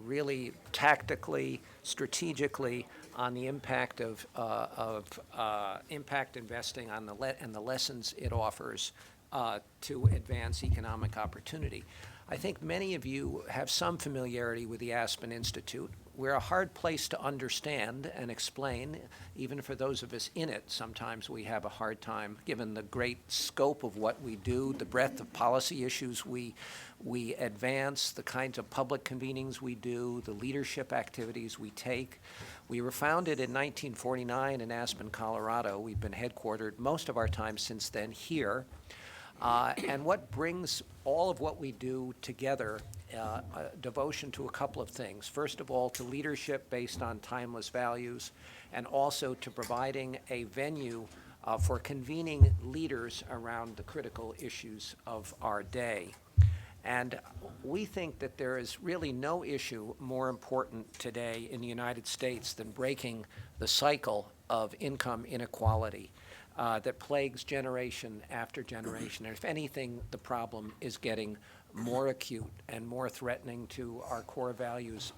really tactically, strategically on the impact of impact investing on and the lessons it offers to advance economic opportunity. I think many of you have some familiarity with the Aspen Institute. We're a hard place to understand and explain. Even for those of us in it, sometimes we have a hard time, given the great scope of what we do, the breadth of policy issues we advance, the kinds of public convenings we do, the leadership activities we take. We were founded in 1949 in Aspen, Colorado. We've been headquartered most of our time since then here. And what brings all of what we do together, devotion to a couple of things. First of all, to leadership based on timeless values, and also to providing a venue for convening leaders around the critical issues of our day. And we think that there is really no issue more important today in the United States than breaking the cycle of income inequality that plagues generation after generation. And if anything, the problem is getting more acute and more threatening to our core values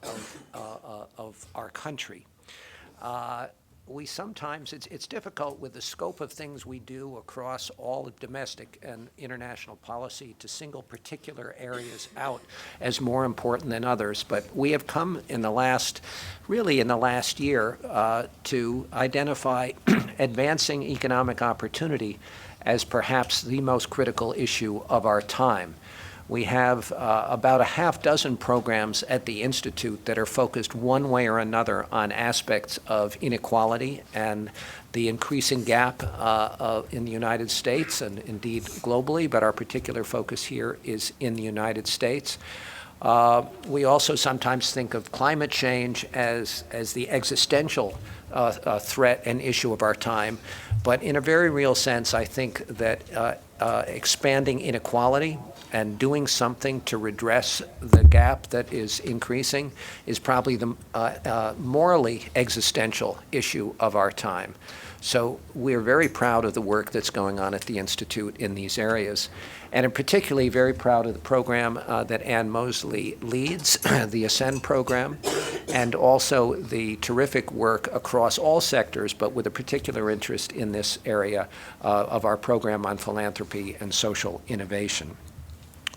of our country. We sometimes, it's difficult with the scope of things we do across all of domestic and international policy to single particular areas out as more important than others. But we have come in the last year to identify advancing economic opportunity as perhaps the most critical issue of our time. We have about a half dozen programs at the Institute that are focused one way or another on aspects of inequality and the increasing gap in the United States and indeed globally, but our particular focus here is in the United States. We also sometimes think of climate change as the existential threat and issue of our time. But in a very real sense, I think that expanding inequality and doing something to redress the gap that is increasing is probably the morally existential issue of our time. So we're very proud of the work that's going on at the Institute in these areas. And I'm particularly very proud of the program that Ann Mosle leads, the Ascend program, and also the terrific work across all sectors, but with a particular interest in this area of our program on philanthropy and social innovation.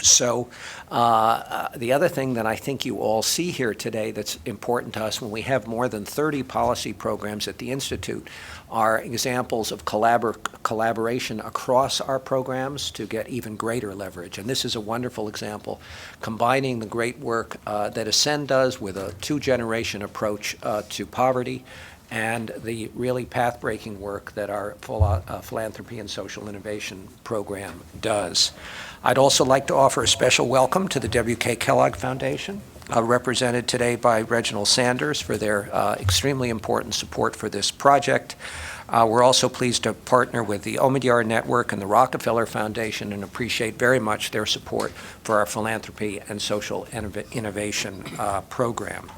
So the other thing that I think you all see here today that's important to us when we have more than 30 policy programs at the Institute are examples of collaboration across our programs to get even greater leverage. And this is a wonderful example, combining the great work that Ascend does with a two-generation approach to poverty and the really path-breaking work that our philanthropy and social innovation program does. I'd also like to offer a special welcome to the W.K. Kellogg Foundation, represented today by Reginald Sanders for their extremely important support for this project. We're also pleased to partner with the Omidyar Network and the Rockefeller Foundation and appreciate very much their support for our philanthropy and social innovation program.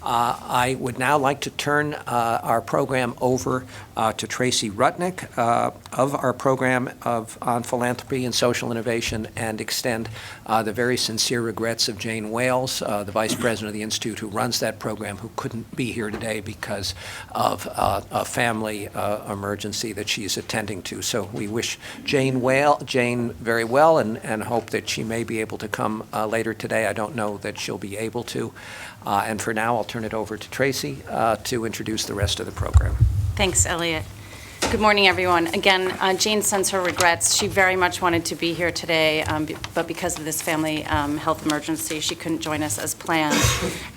I would now like to turn our program over to Tracy Rutnick of our program on philanthropy and social innovation, and extend the very sincere regrets of Jane Wales, the Vice President of the Institute who runs that program, who couldn't be here today because of a family emergency that she's attending to. So we wish Jane very well and hope that she may be able to come later today. I don't know that she'll be able to. And for now, I'll turn it over to Tracy to introduce the rest of the program. Thanks, Elliot. Good morning, everyone. Again, Jane sends her regrets. She very much wanted to be here today, but because of this family health emergency, she couldn't join us as planned.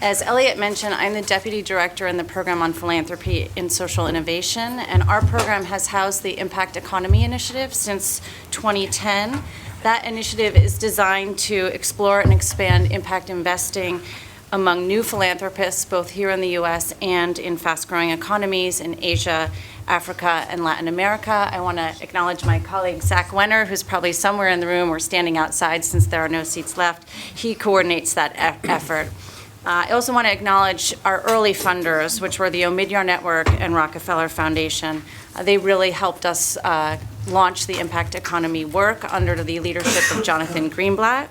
As Elliot mentioned, I'm the Deputy Director in the Program on Philanthropy and Social Innovation, and our program has housed the Impact Economy Initiative since 2010. That initiative is designed to explore and expand impact investing among new philanthropists, both here in the U.S. and in fast-growing economies in Asia, Africa, and Latin America. I want to acknowledge my colleague, Zach Wenner, who's probably somewhere in the room or standing outside since there are no seats left. He coordinates that effort. I also want to acknowledge our early funders, which were the Omidyar Network and Rockefeller Foundation. They really helped us launched the impact economy work under the leadership of Jonathan Greenblatt.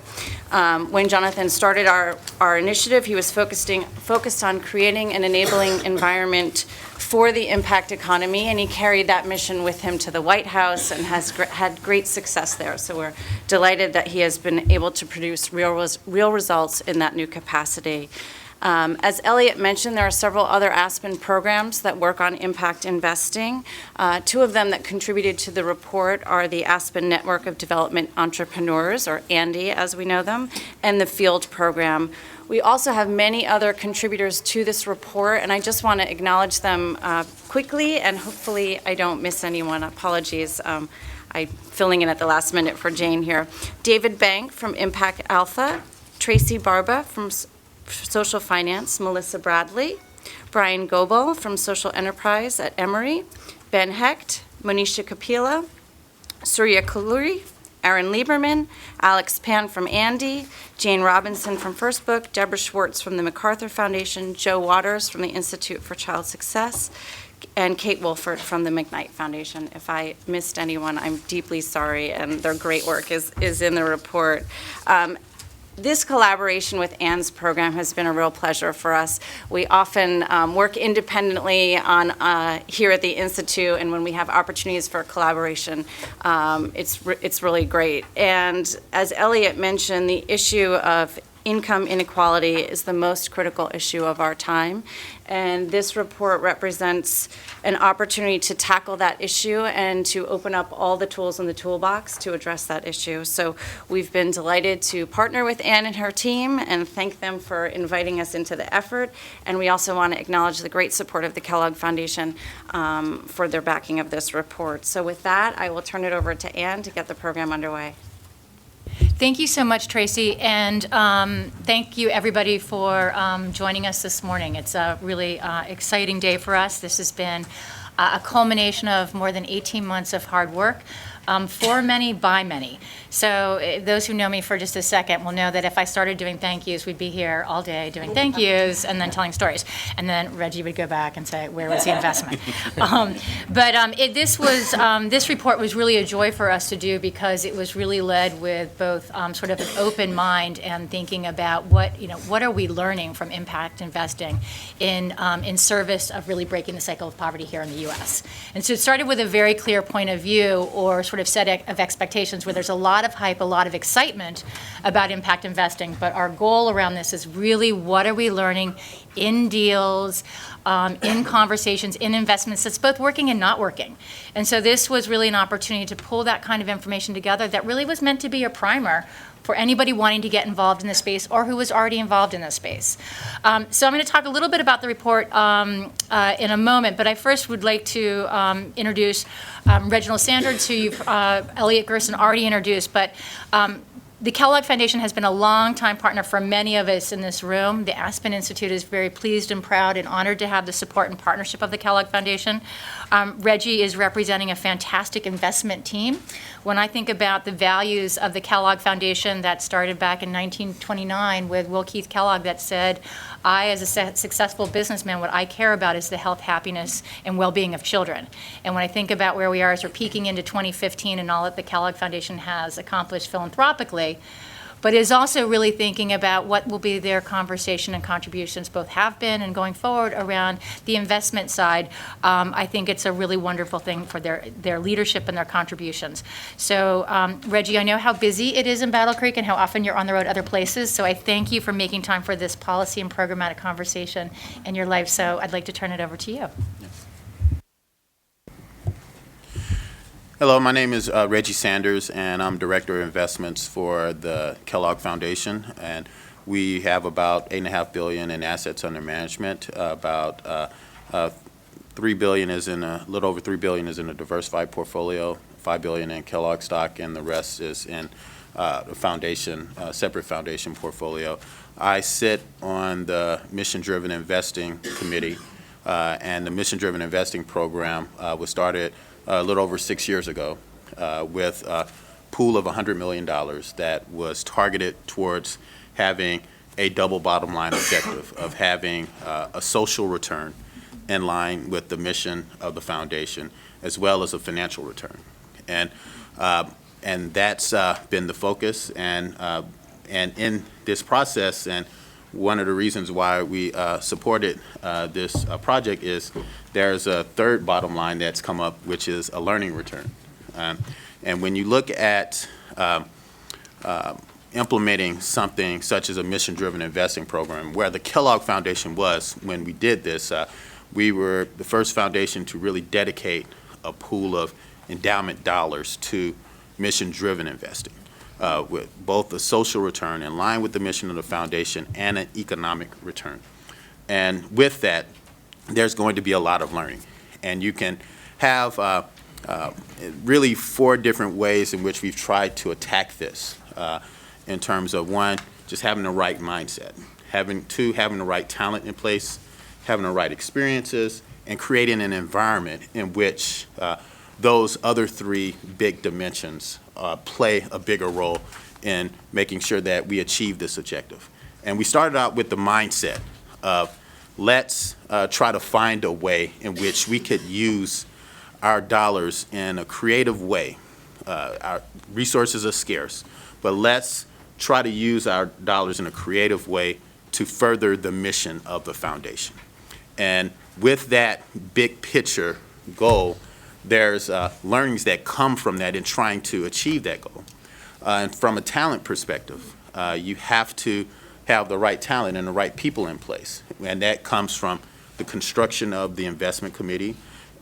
When Jonathan started our initiative, he was focused on creating an enabling environment for the impact economy, and he carried that mission with him to the White House and has had great success there. So we're delighted that he has been able to produce real results in that new capacity. As Elliot mentioned, there are several other Aspen programs that work on impact investing. Two of them that contributed to the report are the Aspen Network of Development Entrepreneurs, or ANDE as we know them, and the Field Program. We also have many other contributors to this report, and I just want to acknowledge them quickly, and hopefully I don't miss anyone. Apologies. I'm filling in at the last minute for Jane here. David Bank from Impact Alpha, Tracy Barba from Social Finance, Melissa Bradley, Brian Goebel from Social Enterprise at Emory, Ben Hecht, Monisha Kapila, Surya Kaluri, Aaron Lieberman, Alex Pan from Andy, Jane Robinson from First Book, Deborah Schwartz from the MacArthur Foundation, Joe Waters from the Institute for Child Success, and Kate Wolford from the McKnight Foundation. If I missed anyone, I'm deeply sorry, and their great work is in the report. This collaboration with Anne's program has been a real pleasure for us. We often work independently here at the Institute, and when we have opportunities for collaboration, it's really great. And as Elliot mentioned, the issue of income inequality is the most critical issue of our time. And this report represents an opportunity to tackle that issue and to open up all the tools in the toolbox to address that issue. So we've been delighted to partner with Anne and her team and thank them for inviting us into the effort. And we also want to acknowledge the great support of the Kellogg Foundation for their backing of this report. So with that, I will turn it over to Anne to get the program underway. Thank you so much, Tracy, and thank you everybody for joining us this morning. It's a really exciting day for us. This has been a culmination of more than 18 months of hard work for many, by many. So those who know me for just a second will know that if I started doing thank yous, we'd be here all day doing thank yous and then telling stories. And then Reggie would go back and say, where was the investment? This report was really a joy for us to do because it was really led with both sort of an open mind and thinking about what are we learning from impact investing in service of really breaking the cycle of poverty here in the U.S. And so it started with a very clear point of view or sort of set of expectations where there's a lot of hype, a lot of excitement about impact investing, but our goal around this is really what are we learning in deals, in conversations, in investments that's both working and not working. And so this was really an opportunity to pull that kind of information together that really was meant to be a primer for anybody wanting to get involved in this space or who was already involved in this space. So I'm going to talk a little bit about the report in a moment, but I first would like to introduce Reginald Sanders, who Elliot Gerson already introduced, but the Kellogg Foundation has been a long-time partner for many of us in this room. The Aspen Institute is very pleased and proud and honored to have the support and partnership of the Kellogg Foundation. Reggie is representing a fantastic investment team. When I think about the values of the Kellogg Foundation that started back in 1929 with Will Keith Kellogg that said, I, as a successful businessman, what I care about is the health, happiness, and well-being of children. And when I think about where we are as we're peaking into 2015 and all that the Kellogg Foundation has accomplished philanthropically, but is also really thinking about what will be their conversation and contributions, both have been and going forward around the investment side. I think it's a really wonderful thing for their leadership and their contributions. So Reggie, I know how busy it is in Battle Creek and how often you're on the road other places, so I thank you for making time for this policy and programmatic conversation in your life. So I'd like to turn it over to you. Hello, my name is Reggie Sanders, and I'm Director of Investments for the Kellogg Foundation. And we have about $8.5 billion in assets under management. About $3 billion is in a little over $3 billion is in a diversified portfolio. $5 billion in Kellogg stock, and the rest is in the foundation, separate foundation portfolio. I sit on the Mission-Driven Investing Committee, and the Mission-Driven Investing Program was started a little over 6 years ago with a pool of $100 million that was targeted towards having a double bottom line objective of having a social return in line with the mission of the foundation, as well as a financial return. And that's been the focus. And in this process, and one of the reasons why we supported this project is there's a third bottom line that's come up, which is a learning return. And when you look at implementing something such as a mission-driven investing program, where the Kellogg Foundation was when we did this, we were the first foundation to really dedicate a pool of endowment dollars to mission-driven investing, with both a social return in line with the mission of the foundation and an economic return. And with that, there's going to be a lot of learning. And you can have really 4 different ways in which we've tried to attack this, in terms of 1, just having the right mindset, 2, having the right talent in place, having the right experiences, and creating an environment in which those other 3 big dimensions play a bigger role in making sure that we achieve this objective. And we started out with the mindset of let's try to find a way in which we could use our dollars in a creative way. Our resources are scarce, but let's try to use our dollars in a creative way to further the mission of the foundation. And with that big picture goal, there's learnings that come from that in trying to achieve that goal. And from a talent perspective, you have to have the right talent and the right people in place. And that comes from the construction of the investment committee,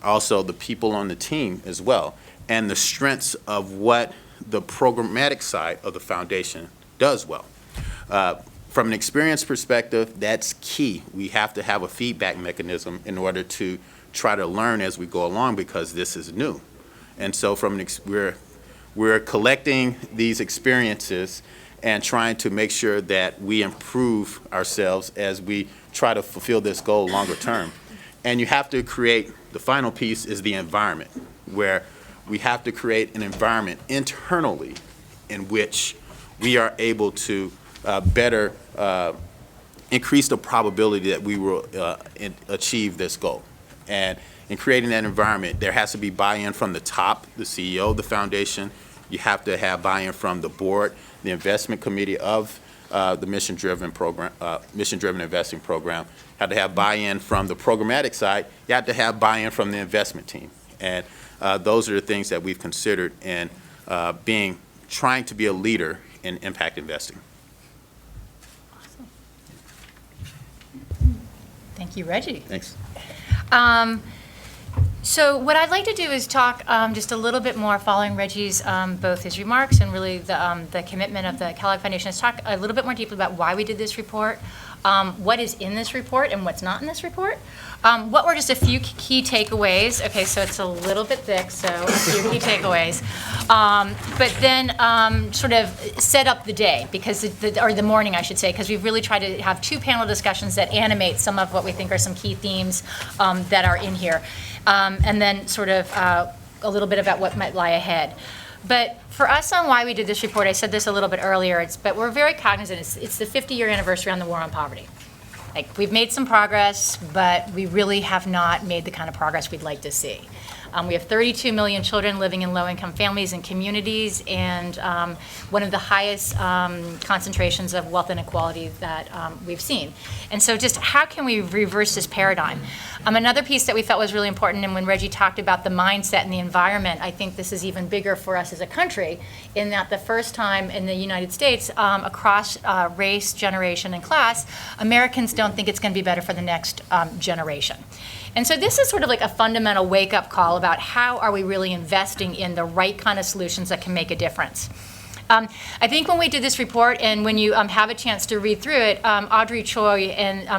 also the people on the team as well, and the strengths of what the programmatic side of the foundation does well. From an experience perspective, that's key. We have to have a feedback mechanism in order to try to learn as we go along, because this is new. And so we're collecting these experiences and trying to make sure that we improve ourselves as we try to fulfill this goal longer term. And you have to create, the final piece is the environment, where we have to create an environment internally in which we are able to better increase the probability that we will achieve this goal. And in creating that environment, there has to be buy-in from the top, the CEO of the foundation. You have to have buy-in from the board, the investment committee of the mission-driven program, mission-driven investing program. You have to have buy-in from the programmatic side. You have to have buy-in from the investment team. And those are the things that we've considered in trying to be a leader in impact investing. Awesome. Thank you, Reggie. Thanks. So what I'd like to do is talk just a little bit more, following Reggie's both his remarks and really the commitment of the Kellogg Foundation, is talk a little bit more deeply about why we did this report, what is in this report and what's not in this report, what were just a few key takeaways. Okay, so it's a little bit thick, so a few key takeaways. But then sort of set up the day, because or the morning, I should say, because we've really tried to have 2 panel discussions that animate some of what we think are some key themes that are in here. And then sort of a little bit about what might lie ahead. But for us on why we did this report, I said this a little bit earlier, but we're very cognizant, it's the 50-year anniversary on the war on poverty. Like, we've made some progress, but we really have not made the kind of progress we'd like to see. We have 32 million children living in low-income families and communities, and one of the highest concentrations of wealth inequality that we've seen. And so just how can we reverse this paradigm? Another piece that we felt was really important, and when Reggie talked about the mindset and the environment, I think this is even bigger for us as a country, in that the first time in the United States, across race, generation, and class, Americans don't think it's going to be better for the next generation. And so this is sort of like a fundamental wake-up call about how are we really investing in the right kind of solutions that can make a difference. I think when we did this report, and when you have a chance to read through it, Audrey Choi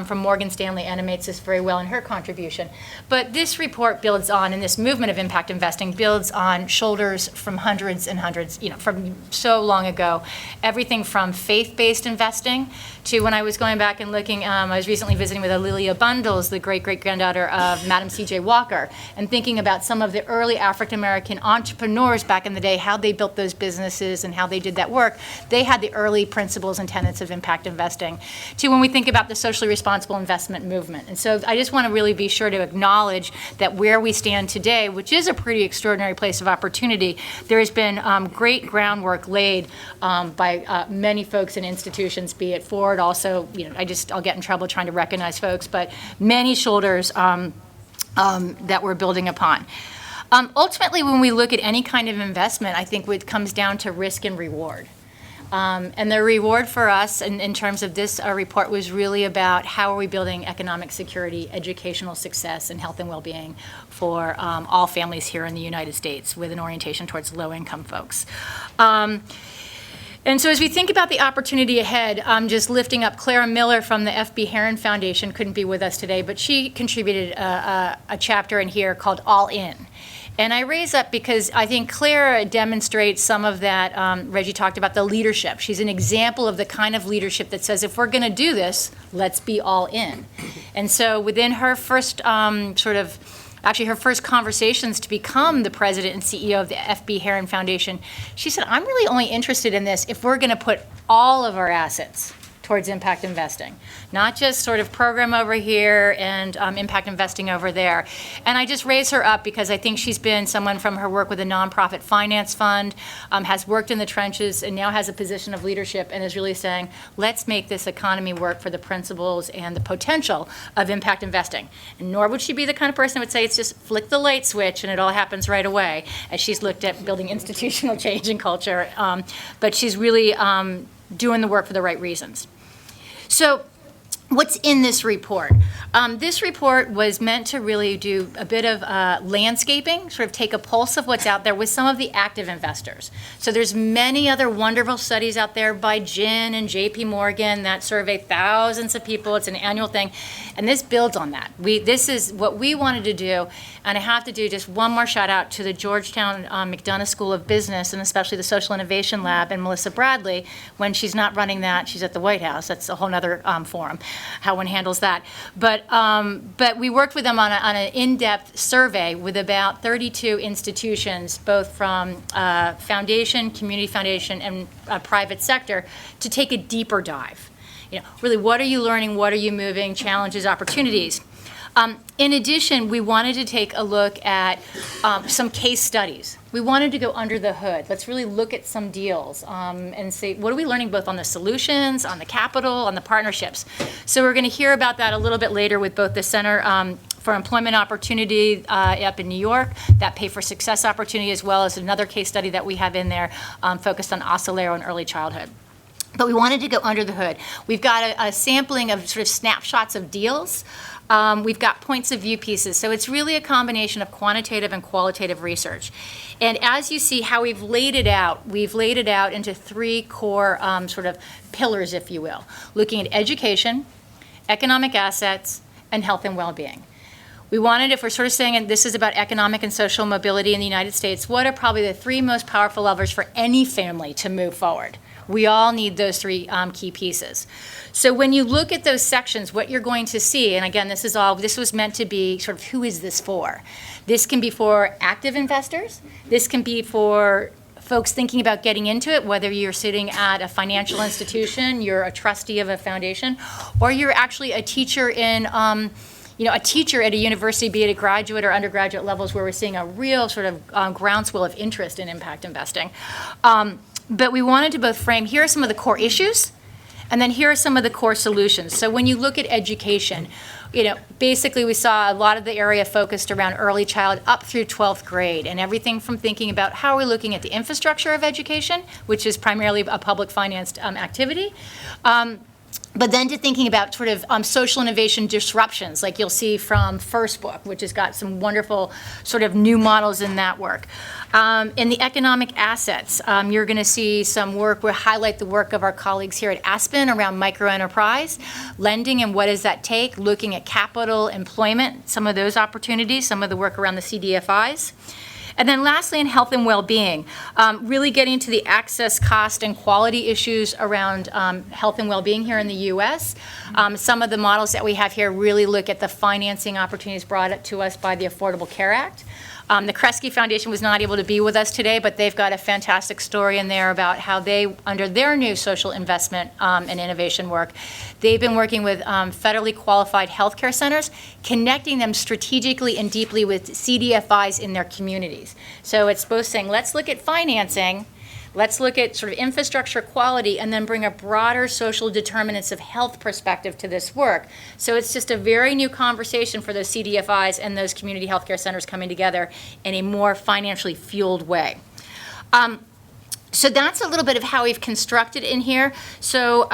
from Morgan Stanley animates this very well in her contribution. But this report builds on, and this movement of impact investing builds on shoulders from hundreds and hundreds, from so long ago. Everything from faith-based investing to, when I was going back and looking, I was recently visiting with Lilia Bundles, the great-great-granddaughter of Madam C.J. Walker, and thinking about some of the early African-American entrepreneurs back in the day, how they built those businesses and how they they did that work, they had the early principles and tenets of impact investing, to when we think about the socially responsible investment movement. And so I just want to really be sure to acknowledge that where we stand today, which is a pretty extraordinary place of opportunity, there has been great groundwork laid by many folks and institutions, be it Ford, also, I'll get in trouble trying to recognize folks, but many shoulders that we're building upon. Ultimately, when we look at any kind of investment, I think it comes down to risk and reward. And the reward for us in terms of this report was really about how are we building economic security, educational success, and health and well-being for all families here in the United States with an orientation towards low-income folks. And so as we think about the opportunity ahead, just lifting up Clara Miller from the F.B. Heron Foundation, couldn't be with us today, but she contributed a chapter in here called All In. And I raise up because I think Clara demonstrates some of that, Reggie talked about the leadership. She's an example of the kind of leadership that says, if we're going to do this, let's be all in. And so within her first her first conversations to become the president and CEO of the F.B. Heron Foundation, she said, I'm really only interested in this if we're going to put all of our assets towards impact investing, not just sort of program over here and impact investing over there. And I just raise her up because I think she's been someone from her work with a nonprofit finance fund, has worked in the trenches, and now has a position of leadership and is really saying, let's make this economy work for the principles and the potential of impact investing. And nor would she be the kind of person who would say it's just flick the light switch and it all happens right away, as she's looked at building institutional change and culture. But she's really doing the work for the right reasons. So what's in this report? This report was meant to really do a bit of landscaping, sort of take a pulse of what's out there with some of the active investors. So there's many other wonderful studies out there by Gin and JP Morgan that survey thousands of people. It's an annual thing. And this builds on that. This is what we wanted to do. And I have to do just one more shout out to the Georgetown McDonough School of Business, and especially the Social Innovation Lab, and Melissa Bradley. When she's not running that, she's at the White House. That's a whole other forum, how one handles that. But we worked with them on an in-depth survey with about 32 institutions, both from foundation, community foundation, and private sector, to take a deeper dive. Really, what are you learning? What are you moving? Challenges, opportunities. In addition, we wanted to take a look at some case studies. We wanted to go under the hood. Let's really look at some deals and say, what are we learning both on the solutions, on the capital, on the partnerships? So we're going to hear about that a little bit later with both the Center for Employment Opportunity up in New York, that Pay for Success opportunity, as well as another case study that we have in there focused on Ocelero and early childhood. But we wanted to go under the hood. We've got a sampling of sort of snapshots of deals. We've got points of view pieces. So it's really a combination of quantitative and qualitative research. And as you see how we've laid it out into three core sort of pillars, if you will, looking at education, economic assets, and health and well-being. We wanted, if we're sort of saying this is about economic and social mobility in the United States, what are probably the three most powerful levers for any family to move forward? We all need those three key pieces. So when you look at those sections, what you're going to see, and again, this was meant to be sort of who is this for? This can be for active investors. This can be for folks thinking about getting into it, whether you're sitting at a financial institution, you're a trustee of a foundation, or you're actually a teacher in a teacher at a university, be it at graduate or undergraduate levels, where we're seeing a real sort of groundswell of interest in impact investing. But we wanted to both frame, here are some of the core issues, and then here are some of the core solutions. So when you look at education, basically we saw a lot of the area focused around early child up through 12th grade, and everything from thinking about how are we looking at the infrastructure of education, which is primarily a public financed activity, but then to thinking about sort of social innovation disruptions, like you'll see from First Book, which has got some wonderful sort of new models in that work. In the economic assets, you're going to see some work where highlight the work of our colleagues here at Aspen around microenterprise, lending and what does that take, looking at capital, employment, some of those opportunities, some of the work around the CDFIs. And then lastly, in health and well-being, really getting to the access, cost, and quality issues around health and well-being here in the U.S. Some of the models that we have here really look at the financing opportunities brought to us by the Affordable Care Act. The Kresge Foundation was not able to be with us today, but they've got a fantastic story in there about how they, under their new social investment and innovation work, they've been working with federally qualified healthcare centers, connecting them strategically and deeply with CDFIs in their communities. So it's both saying, let's look at financing, let's look at sort of infrastructure quality, and then bring a broader social determinants of health perspective to this work. So it's just a very new conversation for those CDFIs and those community healthcare centers coming together in a more financially fueled way. So that's a little bit of how we've constructed in here. So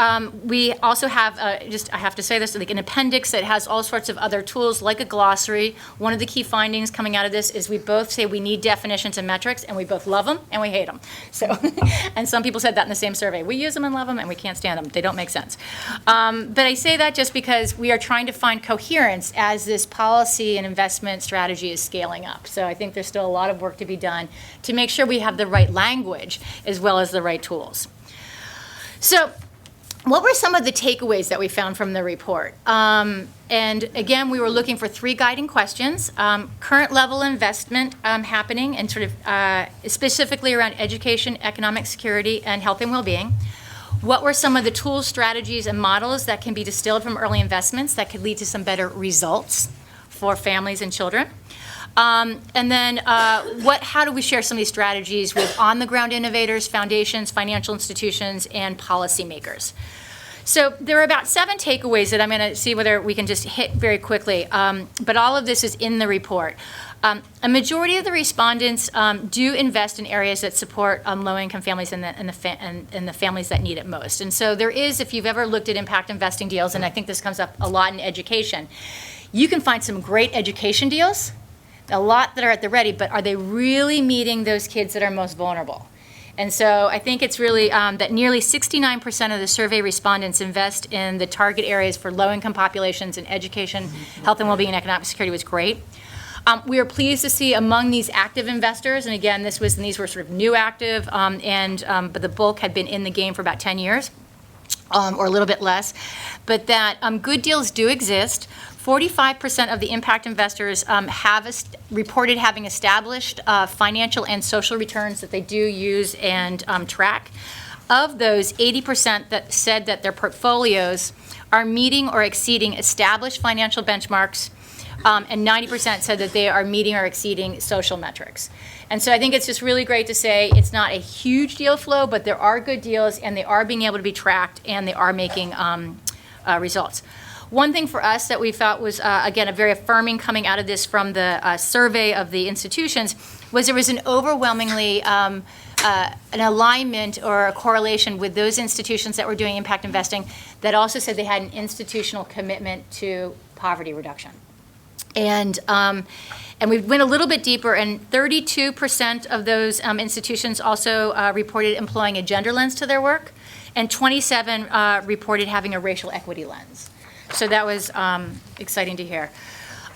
we also have, I have to say this, like an appendix that has all sorts of other tools, like a glossary. One of the key findings coming out of this is we both say we need definitions and metrics, and we both love them and we hate them. So, and some people said that in the same survey. We use them and love them, and we can't stand them. They don't make sense. But I say that just because we are trying to find coherence as this policy and investment strategy is scaling up. So I think there's still a lot of work to be done to make sure we have the right language as well as the right tools. So what were some of the takeaways that we found from the report? And again, we were looking for 3 guiding questions. Current level investment happening, and sort of specifically around education, economic security, and health and well-being. What were some of the tools, strategies, and models that can be distilled from early investments that could lead to some better results for families and children? And then how do we share some of these strategies with on-the-ground innovators, foundations, financial institutions, and policymakers? So there are about 7 takeaways that I'm going to see whether we can just hit very quickly, but all of this is in the report. A majority of the respondents do invest in areas that support low-income families and the families that need it most. And so there is, if you've ever looked at impact investing deals, and I think this comes up a lot in education, you can find some great education deals, a lot that are at the ready, but are they really meeting those kids that are most vulnerable? And so I think it's really that nearly 69% of the survey respondents invest in the target areas for low-income populations in education, health and well-being, and economic security was great. We are pleased to see among these active investors, and again, these were sort of new active, but the bulk had been in the game for about 10 years, or a little bit less, but that good deals do exist. 45% of the impact investors have reported having established financial and social returns that they do use and track. Of those, 80% that said that their portfolios are meeting or exceeding established financial benchmarks, and 90% said that they are meeting or exceeding social metrics. And so I think it's just really great to say it's not a huge deal flow, but there are good deals, and they are being able to be tracked, and they are making results. One thing for us that we thought was, again, a very affirming coming out of this from the survey of the institutions was there was an overwhelmingly an alignment or a correlation with those institutions that were doing impact investing that also said they had an institutional commitment to poverty reduction. And we went a little bit deeper, and 32% of those institutions also reported employing a gender lens to their work, and 27 reported having a racial equity lens. So that was exciting to hear.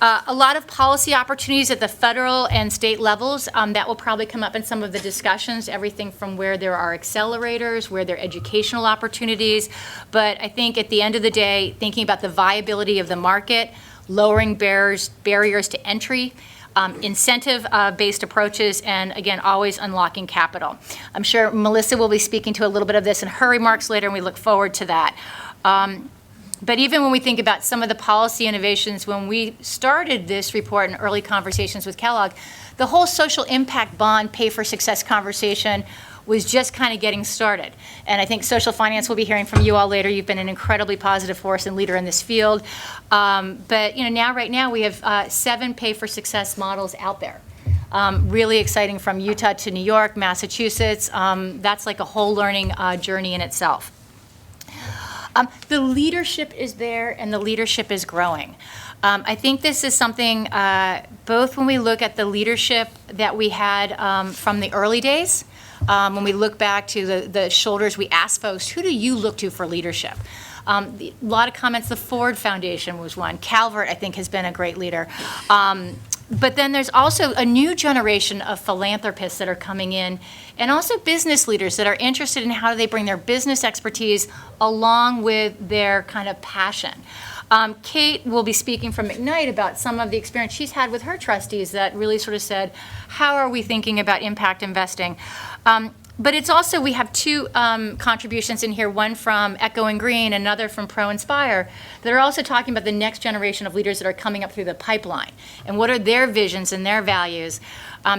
A lot of policy opportunities at the federal and state levels. That will probably come up in some of the discussions, everything from where there are accelerators, where there are educational opportunities. But I think at the end of the day, thinking about the viability of the market, lowering barriers to entry, incentive-based approaches, and again, always unlocking capital. I'm sure Melissa will be speaking to a little bit of this in her remarks later, and we look forward to that. But even when we think about some of the policy innovations, when we started this report in early conversations with Kellogg, the whole social impact bond pay for success conversation was just kind of getting started. And I think social finance will be hearing from you all later. You've been an incredibly positive force and leader in this field. But right now we have 7 pay for success models out there. Really exciting, from Utah to New York, Massachusetts. That's like a whole learning journey in itself. The leadership is there, and the leadership is growing. I think this is something, both when we look at the leadership that we had from the early days, when we look back to the shoulders, we asked folks, who do you look to for leadership? A lot of comments. The Ford Foundation was one. Calvert, I think, has been a great leader. But then there's also a new generation of philanthropists that are coming in, and also business leaders that are interested in how do they bring their business expertise along with their kind of passion. Kate will be speaking from McKnight about some of the experience she's had with her trustees that really sort of said, how are we thinking about impact investing? But it's also, we have two contributions in here, one from Echo and Green, another from Pro Inspire, that are also talking about the next generation of leaders that are coming up through the pipeline, and what are their visions and their values.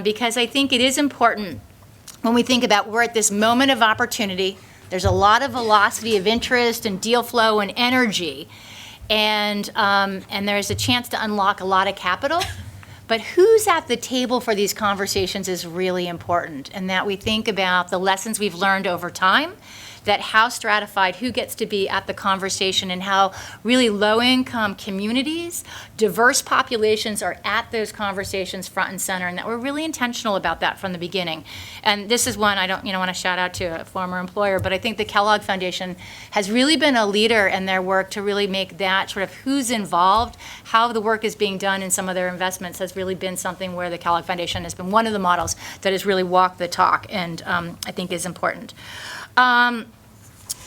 Because I think it is important when we think about we're at this moment of opportunity, there's a lot of velocity of interest and deal flow and energy, and there's a chance to unlock a lot of capital. But who's at the table for these conversations is really important, and that we think about the lessons we've learned over time, that how stratified, who gets to be at the conversation, and how really low-income communities, diverse populations are at those conversations front and center, and that we're really intentional about that from the beginning. And this is one I don't want to shout out to a former employer, but I think the Kellogg Foundation has really been a leader in their work to really make that sort of who's involved, how the work is being done in some of their investments has really been something where the Kellogg Foundation has been one of the models that has really walked the talk, and I think is important.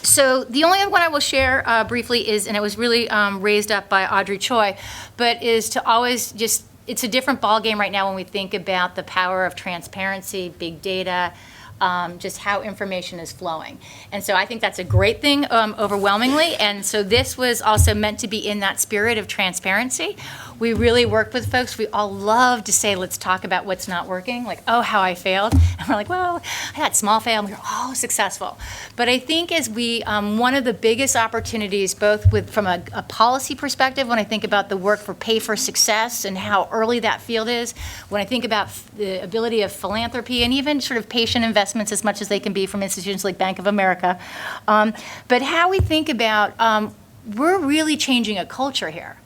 So the only one I will share briefly is, and it was really raised up by Audrey Choi, but is to always just, it's a different ballgame right now when we think about the power of transparency, big data, just how information is flowing. And so I think that's a great thing overwhelmingly, and so this was also meant to be in that spirit of transparency. We really worked with folks. We all love to say, let's talk about what's not working, like, oh, how I failed. And we're like, well, I had small fail, and we were all successful. But I think as we, one of the biggest opportunities, both with from a policy perspective, when I think about the work for pay for success and how early that field is, when I think about the ability of philanthropy and even sort of patient investments as much as they can be from institutions like Bank of America, but how we think about, we're really changing a culture here.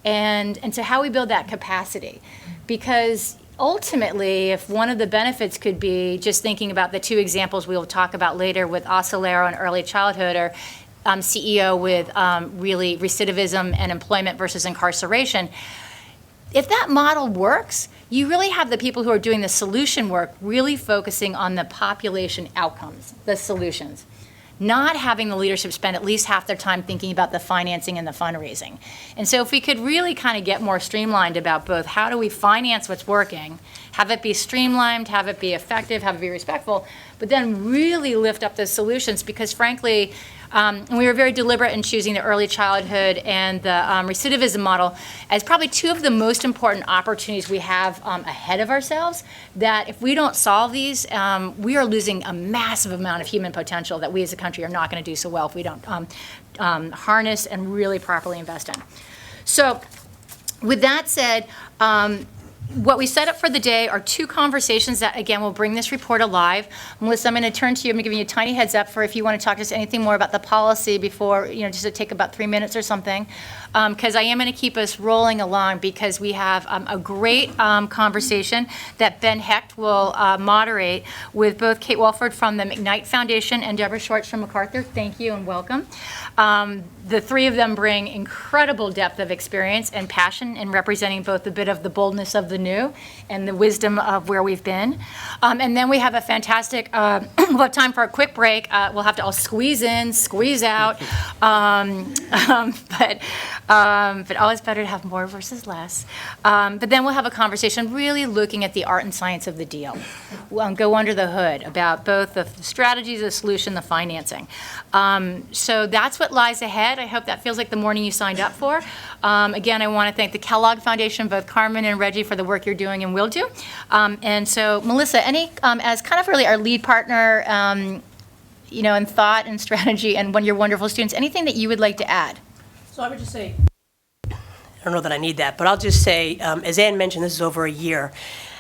And so how we build that capacity. Because ultimately, if one of the benefits could be just thinking about the two examples we'll talk about later with Ocelero and early childhood, or CEO with really recidivism and employment versus incarceration, if that model works, you really have the people who are doing the solution work really focusing on the population outcomes, the solutions, not having the leadership spend at least half their time thinking about the financing and the fundraising. And so if we could really kind of get more streamlined about both how do we finance what's working, have it be streamlined, have it be effective, have it be respectful, but then really lift up those solutions, because frankly, and we were very deliberate in choosing the early childhood and the recidivism model as probably two of the most important opportunities we have ahead of ourselves, that if we don't solve these, we are losing a massive amount of human potential that we as a country are not going to do so well if we don't harness and really properly invest in. So with that said, what we set up for the day are two conversations that, again, will bring this report alive. Melissa, I'm going to turn to you. I'm giving you a tiny heads up for if you want to talk to us anything more about the policy before, just to take about 3 minutes or something, because I am going to keep us rolling along, because we have a great conversation that Ben Hecht will moderate with both Kate Walford from the McKnight Foundation and Deborah Schwartz from MacArthur. Thank you and welcome. The three of them bring incredible depth of experience and passion in representing both a bit of the boldness of the new and the wisdom of where we've been. And then we have a fantastic, we'll have time for a quick break. We'll have to all squeeze in, squeeze out. But always better to have more versus less. But then we'll have a conversation really looking at the art and science of the deal. We'll go under the hood about both the strategies, the solution, the financing. So that's what lies ahead. I hope that feels like the morning you signed up for. Again, I want to thank the Kellogg Foundation, both Carmen and Reggie, for the work you're doing and will do. And so, Melissa, any as kind of really our lead partner, in thought and strategy, and one of your wonderful students, anything that you would like to add? So I would just say, I don't know that I need that, but I'll just say, as Ann mentioned, this is over a year.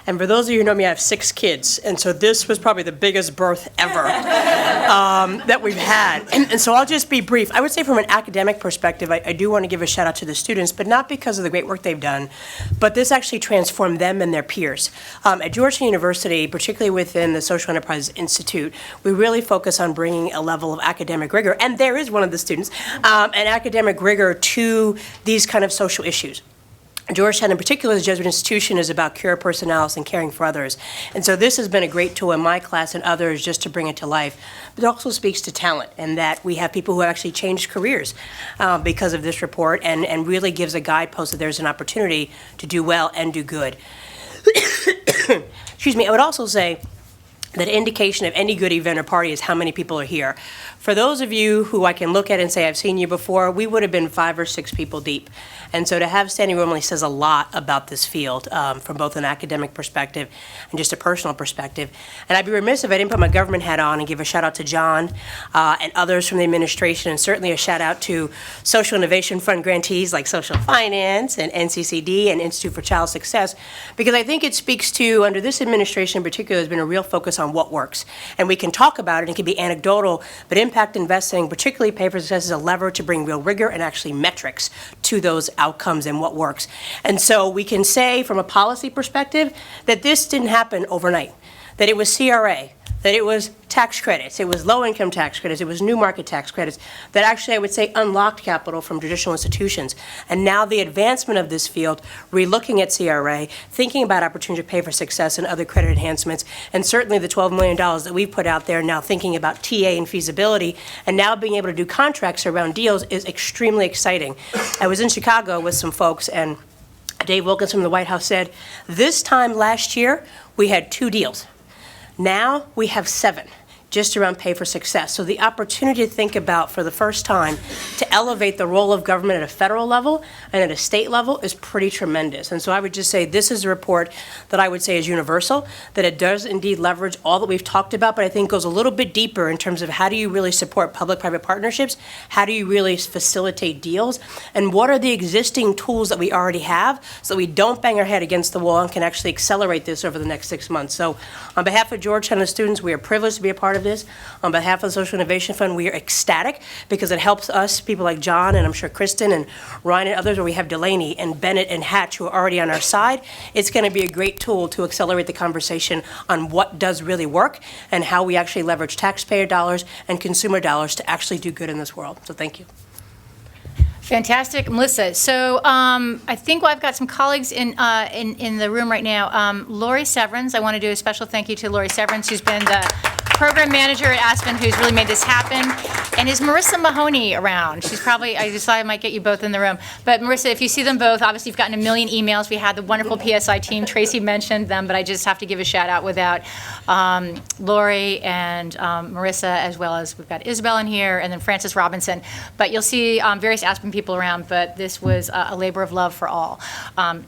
And for those of you who know me, I have 6 kids. And so this was probably the biggest birth ever that we've had. And so I'll just be brief. I would say from an academic perspective, I do want to give a shout out to the students, but not because of the great work they've done, but this actually transformed them and their peers. At Georgetown University, particularly within the Socio-Enterprise Institute, we really focus on bringing a level of academic rigor, and there is one of the students, an academic rigor to these kind of social issues. Georgetown in particular, the Jesuit institution, is about cura personalis and caring for others. And so this has been a great tool in my class and others just to bring it to life. But it also speaks to talent and that we have people who have actually changed careers because of this report and really gives a guidepost that there's an opportunity to do well and do good. Excuse me, I would also say that an indication of any good event or party is how many people are here. For those of you who I can look at and say, I've seen you before, we would have been 5 or 6 people deep. And so to have standing room only says a lot about this field from both an academic perspective and just a personal perspective. And I'd be remiss if I didn't put my government hat on and give a shout out to John and others from the administration, and certainly a shout out to Social Innovation Fund grantees like Social Finance and NCCD and Institute for Child Success, because I think it speaks to, under this administration in particular, there's been a real focus on what works. And we can talk about it, it can be anecdotal, but impact investing, particularly pay for success, is a lever to bring real rigor and actually metrics to those outcomes and what works. And so we can say from a policy perspective that this didn't happen overnight, that it was CRA, that it was tax credits, it was low-income tax credits, it was new market tax credits, that actually I would say unlocked capital from traditional institutions. And now the advancement of this field, relooking at CRA, thinking about opportunity to pay for success and other credit enhancements, and certainly the $12 million that we've put out there now thinking about TA and feasibility, and now being able to do contracts around deals is extremely exciting. I was in Chicago with some folks, and Dave Wilkins from the White House said, this time last year, we had 2 deals. Now we have 7, just around pay for success. So the opportunity to think about, for the first time, to elevate the role of government at a federal level and at a state level is pretty tremendous. And so I would just say this is a report that I would say is universal, that it does indeed leverage all that we've talked about, but I think goes a little bit deeper in terms of how do you really support public-private partnerships, how do you really facilitate deals, and what are the existing tools that we already have so that we don't bang our head against the wall and can actually accelerate this over the next 6 months. So on behalf of Georgetown and students, we are privileged to be a part of this. On behalf of the Social Innovation Fund, we are ecstatic because it helps us, people like John and I'm sure Kristen and Ryan and others, where we have Delaney and Bennett and Hatch who are already on our side. It's going to be a great tool to accelerate the conversation on what does really work and how we actually leverage taxpayer dollars and consumer dollars to actually do good in this world. So thank you. Fantastic, Melissa. So I think I've got some colleagues in the room right now. Lori Severance, I want to do a special thank you to Lori Severance, who's been the program manager at Aspen, who's really made this happen. And is Marissa Mahoney around? She's probably, I decided I might get you both in the room. But Marissa, if you see them both, obviously you've gotten a million emails. We had the wonderful PSI team. Tracy mentioned them, but I just have to give a shout out without Lori and Marissa, as well as we've got Isabel in here, and then Frances Robinson. But you'll see various Aspen people around, but this was a labor of love for all.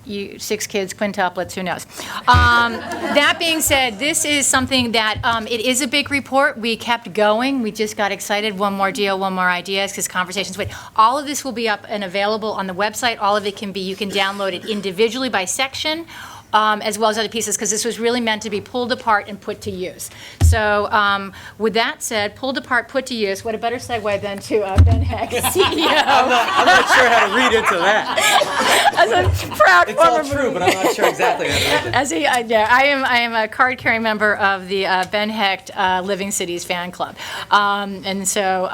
You 6 kids, quintuplets, who knows? That being said, this is something that it is a big report. We kept going. We just got excited. One more deal, one more ideas, because conversations wait. All of this will be up and available on the website. All of it can be, you can download it individually by section, as well as other pieces, because this was really meant to be pulled apart and put to use. So with that said, pulled apart, put to use, what a better segue than to Ben Heck, CEO. I'm not sure how to read into that. As a proud It's all former true, but I'm not sure exactly how to read it. As I am a card-carrying member of the Ben Hecht Living Cities fan club, and so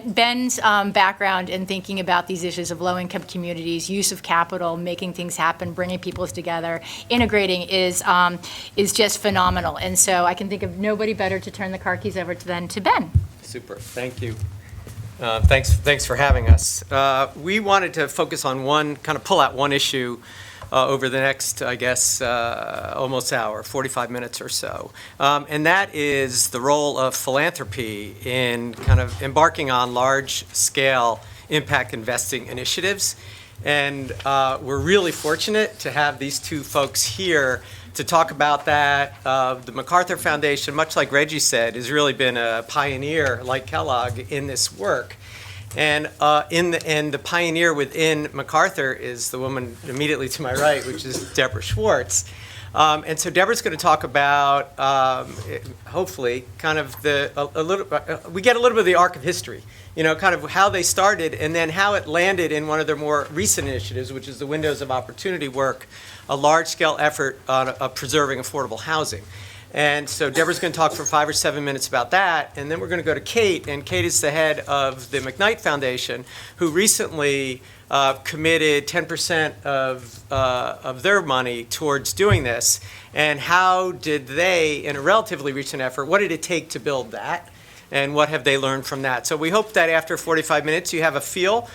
Ben's background in thinking about these issues of low-income communities, use of capital, making things happen, bringing peoples together, integrating is just phenomenal. And so I can think of nobody better to turn the car keys over to than to Ben. Super, thank you. Thanks for having us. We wanted to focus on pull out one issue over the next, I guess, almost hour, 45 minutes or so. And that is the role of philanthropy in kind of embarking on large-scale impact investing initiatives. And we're really fortunate to have these 2 folks here to talk about that. The MacArthur Foundation, much like Reggie said, has really been a pioneer, like Kellogg, in this work. And the pioneer within MacArthur is the woman immediately to my right, which is Deborah Schwartz. And so Deborah's going to talk about, hopefully, kind of we get a little bit of the arc of history, kind of how they started and then how it landed in one of their more recent initiatives, which is the Windows of Opportunity work, a large-scale effort on preserving affordable housing. And so Deborah's going to talk for 5 or 7 minutes about that, and then we're going to go to Kate, and Kate is the head of the McKnight Foundation, who recently committed 10% of their money towards doing this. And how did they, in a relatively recent effort, what did it take to build that? And what have they learned from that? So we hope that after 45 minutes you have a feel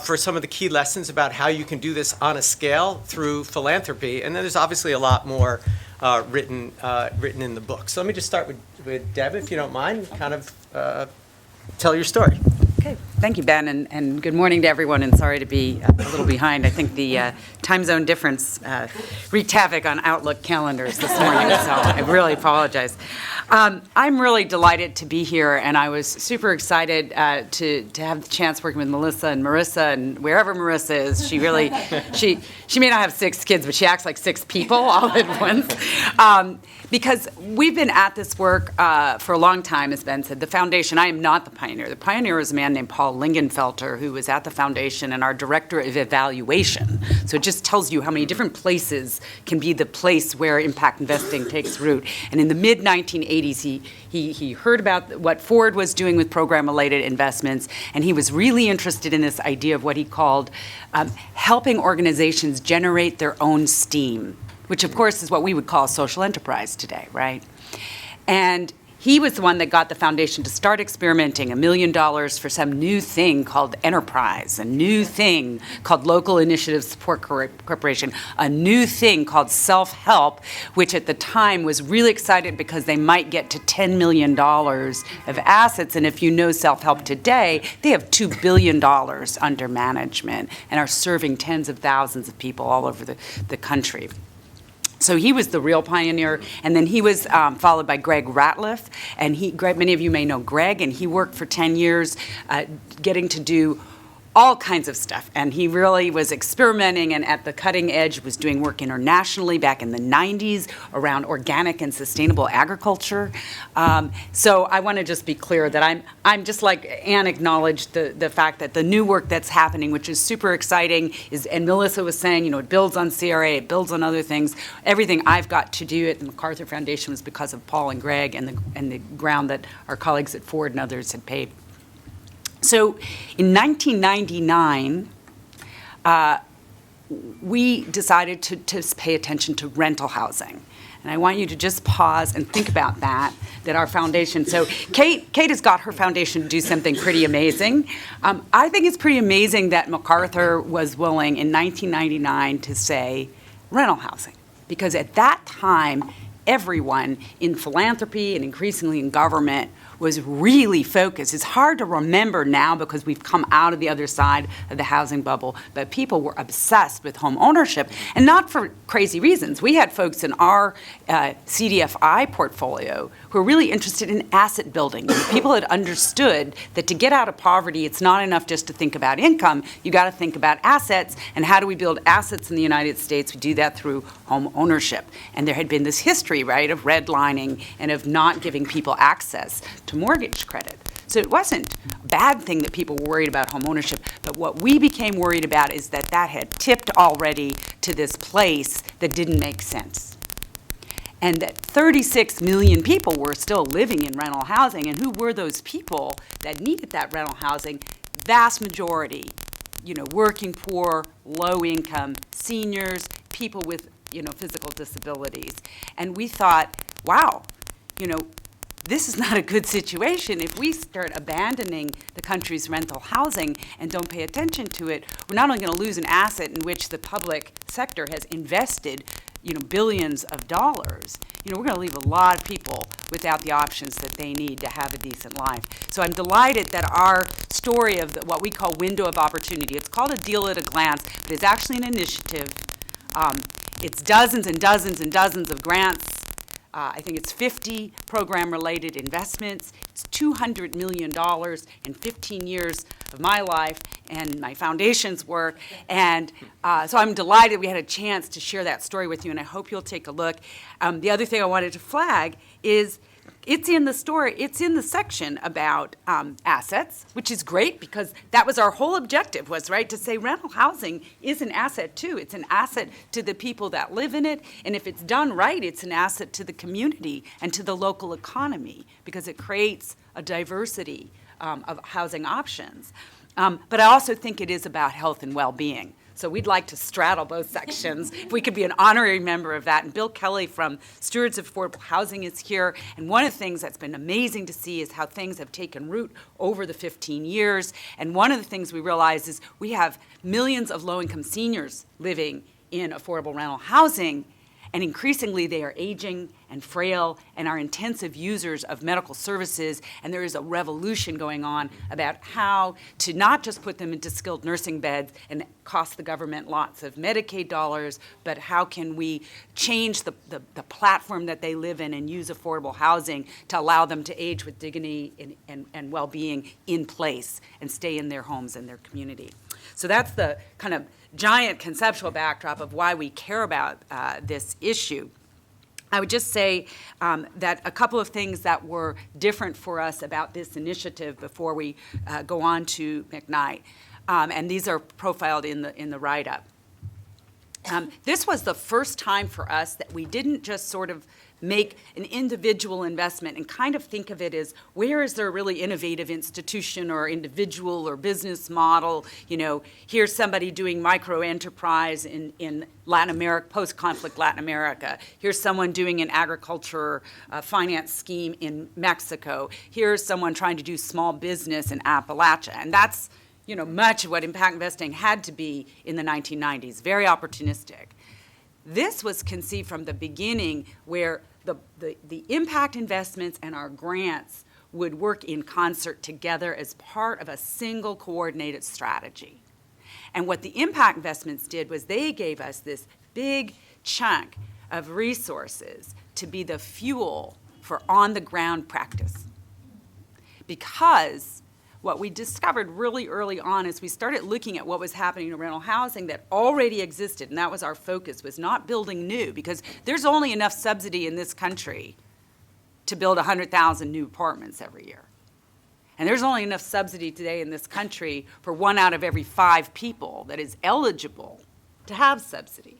for some of the key lessons about how you can do this on a scale through philanthropy. And then there's obviously a lot more written in the book. So let me just start with Deb, if you don't mind, kind of tell your story. Okay, thank you, Ben, and good morning to everyone, and sorry to be a little behind. I think the time zone difference wreaked havoc on Outlook calendars this morning, so I really apologize. I'm really delighted to be here, and I was super excited to have the chance working with Melissa and Marissa, and wherever Marissa is, she really, she may not have 6 kids, but she acts like 6 people all at once. Because we've been at this work for a long time, as Ben said. The foundation, I am not the pioneer. The pioneer is a man named Paul Lingenfelter, who was at the foundation and our director of evaluation. So it just tells you how many different places can be the place where impact investing takes root. And in the mid-1980s, he heard about what Ford was doing with program-related investments, and he was really interested in this idea of what he called helping organizations generate their own steam, which of course is what we would call social enterprise today, right? And he was the one that got the foundation to start experimenting, $1 million for some new thing called enterprise, a new thing called local initiative support corporation, a new thing called self-help, which at the time was really excited because they might get to $10 million of assets. And if you know self-help today, they have $2 billion under management and are serving tens of thousands of people all over the country. So he was the real pioneer, and then he was followed by Greg Ratliff, and many of you may know Greg, and he worked for 10 years getting to do all kinds of stuff, and he really was experimenting and at the cutting edge, was doing work internationally back in the 90s around organic and sustainable agriculture. So I want to just be clear that I'm just like Anne acknowledged the fact that the new work that's happening, which is super exciting, and Melissa was saying, it builds on CRA, it builds on other things. Everything I've got to do at the MacArthur Foundation was because of Paul and Greg and the ground that our colleagues at Ford and others had paved. So in 1999, we decided to pay attention to rental housing. And I want you to just pause and think about that our foundation, so Kate has got her foundation to do something pretty amazing. I think it's pretty amazing that MacArthur was willing in 1999 to say rental housing, because at that time, everyone in philanthropy and increasingly in government was really focused. It's hard to remember now because we've come out of the other side of the housing bubble, but people were obsessed with home ownership, and not for crazy reasons. We had folks in our CDFI portfolio who were really interested in asset building. People had understood that to get out of poverty, it's not enough just to think about income. You got to think about assets, and how do we build assets in the United States? We do that through home ownership. And there had been this history, right, of redlining and of not giving people access to mortgage credit. So it wasn't a bad thing that people were worried about home ownership, but what we became worried about is that had tipped already to this place that didn't make sense. And that 36 million people were still living in rental housing, and who were those people that needed that rental housing? Vast majority, working poor, low income, seniors, people with, physical disabilities. And we thought, wow, this is not a good situation. If we start abandoning the country's rental housing and don't pay attention to it, we're not only going to lose an asset in which the public sector has invested, billions of dollars. We're going to leave a lot of people without the options that they need to have a decent life. So I'm delighted that our story of what we call window of opportunity, it's called a deal at a glance, but it's actually an initiative. It's dozens and dozens and dozens of grants. I think it's 50 program-related investments. It's $200 million in 15 years of my life and my foundation's work. And so I'm delighted we had a chance to share that story with you, and I hope you'll take a look. The other thing I wanted to flag is it's in the story, it's in the section about assets, which is great because that was our whole objective was, right, to say rental housing is an asset too. It's an asset to the people that live in it, and if it's done right, it's an asset to the community and to the local economy because it creates a diversity of housing options. But I also think it is about health and well-being. So we'd like to straddle both sections. If we could be an honorary member of that. And Bill Kelly from Stewards of Affordable Housing is here. And one of the things that's been amazing to see is how things have taken root over the 15 years. And one of the things we realize is we have millions of low-income seniors living in affordable rental housing. And increasingly, they are aging and frail and are intensive users of medical services. And there is a revolution going on about how to not just put them into skilled nursing beds and cost the government lots of Medicaid dollars, but how can we change the platform that they live in and use affordable housing to allow them to age with dignity and well-being in place and stay in their homes and their community. So that's the kind of giant conceptual backdrop of why we care about this issue. I would just say that a couple of things that were different for us about this initiative before we go on to McKnight, and these are profiled in the write-up. This was the first time for us that we didn't just sort of make an individual investment and kind of think of it as where is there a really innovative institution or individual or business model. You know, here's somebody doing micro enterprise in Latin America, post-conflict Latin America. Here's someone doing an agriculture finance scheme in Mexico. Here's someone trying to do small business in Appalachia. And that's, you know, much of what impact investing had to be in the 1990s, very opportunistic. This was conceived from the beginning where the impact investments and our grants would work in concert together as part of a single coordinated strategy. And what the impact investments did was they gave us this big chunk of resources to be the fuel for on-the-ground practice. Because what we discovered really early on is we started looking at what was happening in rental housing that already existed, and that was our focus, was not building new, because there's only enough subsidy in this country to build 100,000 new apartments every year. And there's only enough subsidy today in this country for 1 out of every 5 people that is eligible to have subsidy.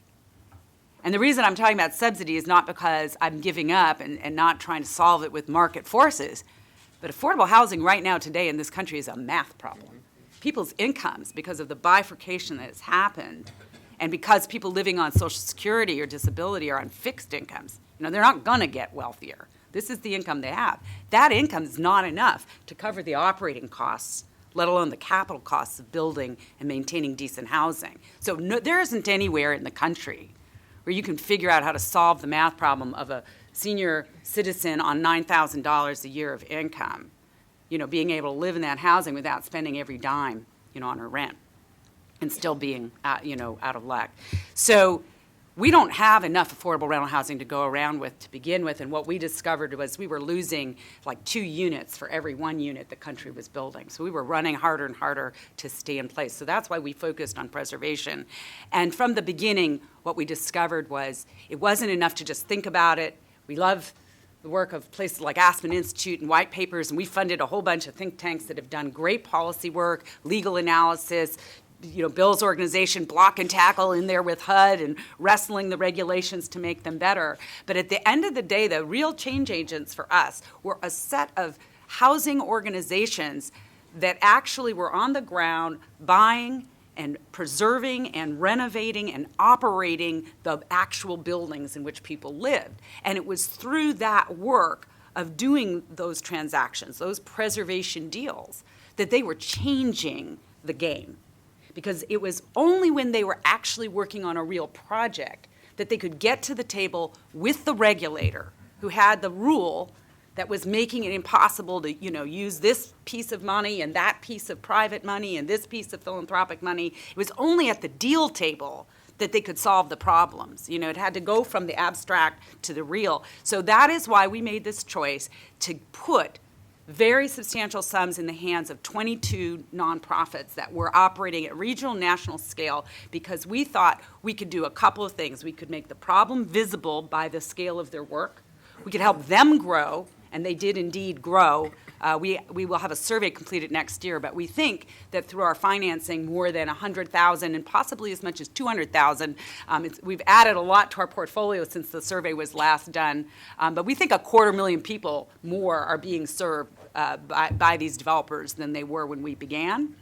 And the reason I'm talking about subsidy is not because I'm giving up and not trying to solve it with market forces. But affordable housing right now today in this country is a math problem. People's incomes, because of the bifurcation that has happened, and because people living on Social Security or disability are on fixed incomes, you know, they're not going to get wealthier. This is the income they have. That income is not enough to cover the operating costs, let alone the capital costs of building and maintaining decent housing. So there isn't anywhere in the country where you can figure out how to solve the math problem of a senior citizen on $9,000 a year of income, you know, being able to live in that housing without spending every dime, you know, on her rent and still being, you know, out of luck. So we don't have enough affordable rental housing to go around with to begin with, and what we discovered was we were losing like 2 units for every 1 unit the country was building. So we were running harder and harder to stay in place. So that's why we focused on preservation. And from the beginning, what we discovered was it wasn't enough to just think about it. We love the work of places like Aspen Institute and white papers, and we funded a whole bunch of think tanks that have done great policy work, legal analysis, you know, Bill's organization, Block and Tackle in there with HUD and wrestling the regulations to make them better. But at the end of the day, the real change agents for us were a set of housing organizations that actually were on the ground buying and preserving and renovating and operating the actual buildings in which people lived. And it was through that work of doing those transactions, those preservation deals, that they were changing the game. Because it was only when they were actually working on a real project that they could get to the table with the regulator who had the rule that was making it impossible to, you know, use this piece of money and that piece of private money and this piece of philanthropic money. It was only at the deal table that they could solve the problems. You know, it had to go from the abstract to the real. So that is why we made this choice to put very substantial sums in the hands of 22 nonprofits that were operating at regional and national scale, because we thought we could do a couple of things. We could make the problem visible by the scale of their work. We could help them grow and they did indeed grow. We will have a survey completed next year, but we think that through our financing, more than 100,000 and possibly as much as 200,000. We've added a lot to our portfolio since the survey was last done, but we think 250,000 people more are being served by these developers than they were when we began.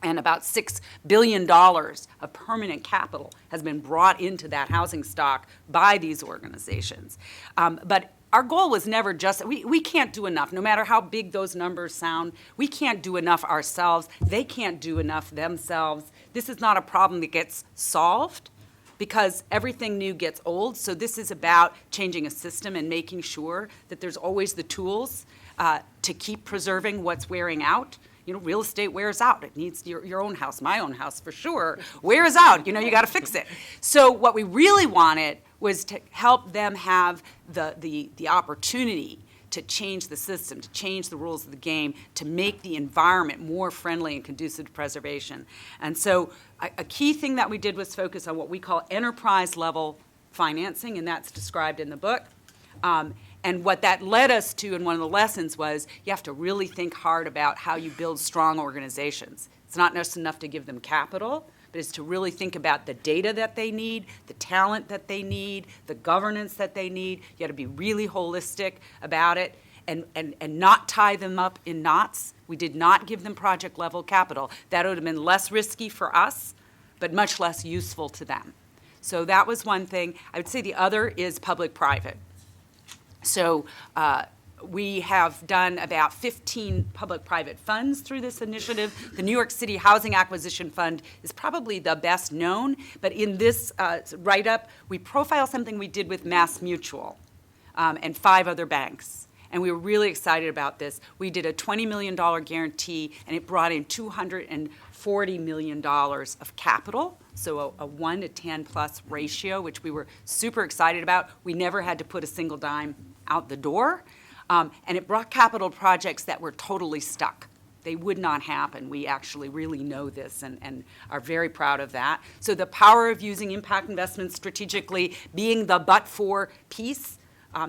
And about $6 billion of permanent capital has been brought into that housing stock by these organizations. But our goal was never just, we can't do enough, no matter how big those numbers sound. We can't do enough ourselves. They can't do enough themselves. This is not a problem that gets solved because everything new gets old. So this is about changing a system and making sure that there's always the tools to keep preserving what's wearing out. You know, real estate wears out. It needs your own house, my own house for sure, wears out. You know, you got to fix it. So what we really wanted was to help them have the opportunity to change the system, to change the rules of the game, to make the environment more friendly and conducive to preservation. And so a key thing that we did was focus on what we call enterprise-level financing, and that's described in the book. And what that led us to, and one of the lessons was, you have to really think hard about how you build strong organizations. It's not just enough to give them capital, but it's to really think about the data that they need, the talent that they need, the governance that they need. You got to be really holistic about it and not tie them up in knots. We did not give them project-level capital. That would have been less risky for us, but much less useful to them. So that was one thing. I would say the other is public-private. So we have done about 15 public-private funds through this initiative. The New York City Housing Acquisition Fund is probably the best known, but in this write-up, we profile something we did with Mass Mutual and 5 other banks. And we were really excited about this. We did a $20 million guarantee, and it brought in $240 million of capital, so a 1 to 10 plus ratio, which we were super excited about. We never had to put a single dime out the door, and it brought capital projects that were totally stuck. They would not happen. We actually really know this and are very proud of that. So the power of using impact investments strategically, being the but-for piece,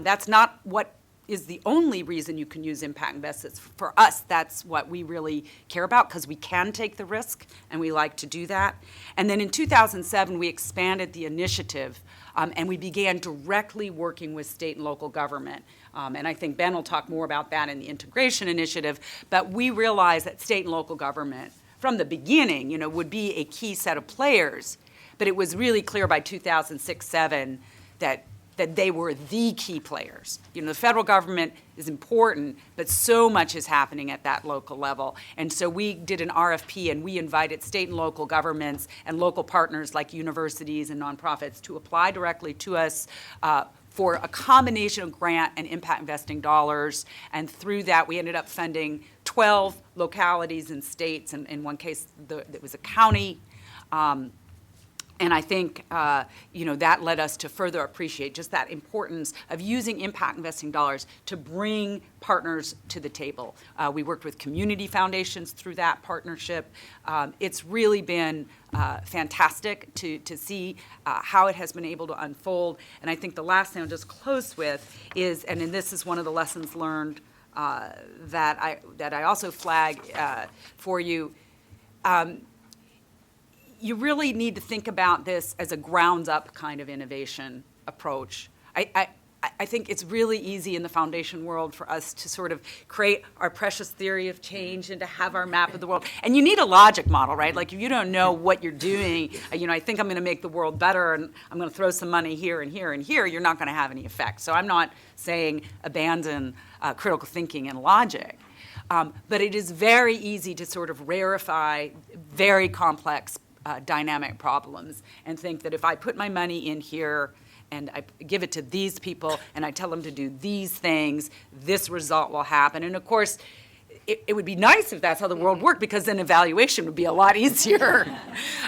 that's not what is the only reason you can use impact investments. For us, that's what we really care about because we can take the risk and we like to do that. And then in 2007, we expanded the initiative and we began directly working with state and local government. And I think Ben will talk more about that in the integration initiative, but we realized that state and local government from the beginning, you know, would be a key set of players. But it was really clear by 2006-07 that they were the key players. You know, the federal government is important, but so much is happening at that local level. And so we did an RFP and we invited state and local governments and local partners like universities and nonprofits to apply directly to us for a combination of grant and impact investing dollars. And through that, we ended up funding 12 localities and states, and in one case, it was a county. And I think, that led us to further appreciate just that importance of using impact investing dollars to bring partners to the table. We worked with community foundations through that partnership. It's really been fantastic to see how it has been able to unfold. And I think the last thing I'll just close with is, and this is one of the lessons learned that I also flag for you, you really need to think about this as a grounds-up kind of innovation approach. I think it's really easy in the foundation world for us to sort of create our precious theory of change and to have our map of the world. And you need a logic model, right? Like if you don't know what you're doing, I think I'm going to make the world better and I'm going to throw some money here and here and here, you're not going to have any effect. So I'm not saying abandon critical thinking and logic. But it is very easy to sort of rarefy very complex dynamic problems and think that if I put my money in here and I give it to these people and I tell them to do these things, this result will happen. And of course, it would be nice if that's how the world worked because then evaluation would be a lot easier.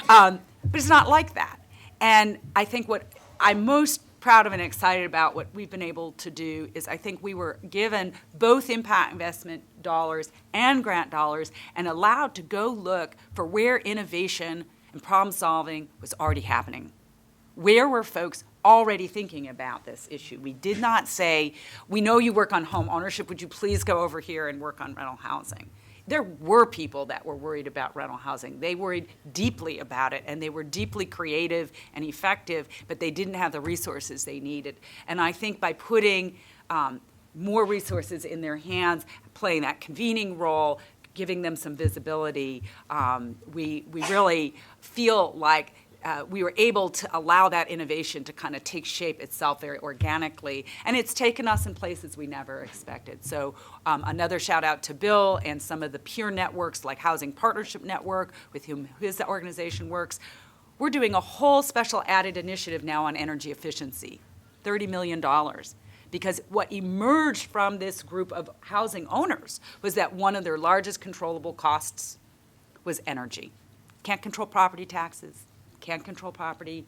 But it's not like that. And I think what I'm most proud of and excited about what we've been able to do is I think we were given both impact investment dollars and grant dollars and allowed to go look for where innovation and problem solving was already happening. where were folks already thinking about this issue? We did not say, we know you work on home ownership, would you please go over here and work on rental housing? There were people that were worried about rental housing. They worried deeply about it, and they were deeply creative and effective, but they didn't have the resources they needed. And I think by putting more resources in their hands, playing that convening role, giving them some visibility, we really feel like we were able to allow that innovation to kind of take shape itself very organically, and it's taken us in places we never expected. So another shout out to Bill and some of the peer networks like Housing Partnership Network, with whom his organization works. We're doing a whole special added initiative now on energy efficiency, $30 million. Because what emerged from this group of housing owners was that one of their largest controllable costs was energy. Can't control property taxes, can't control property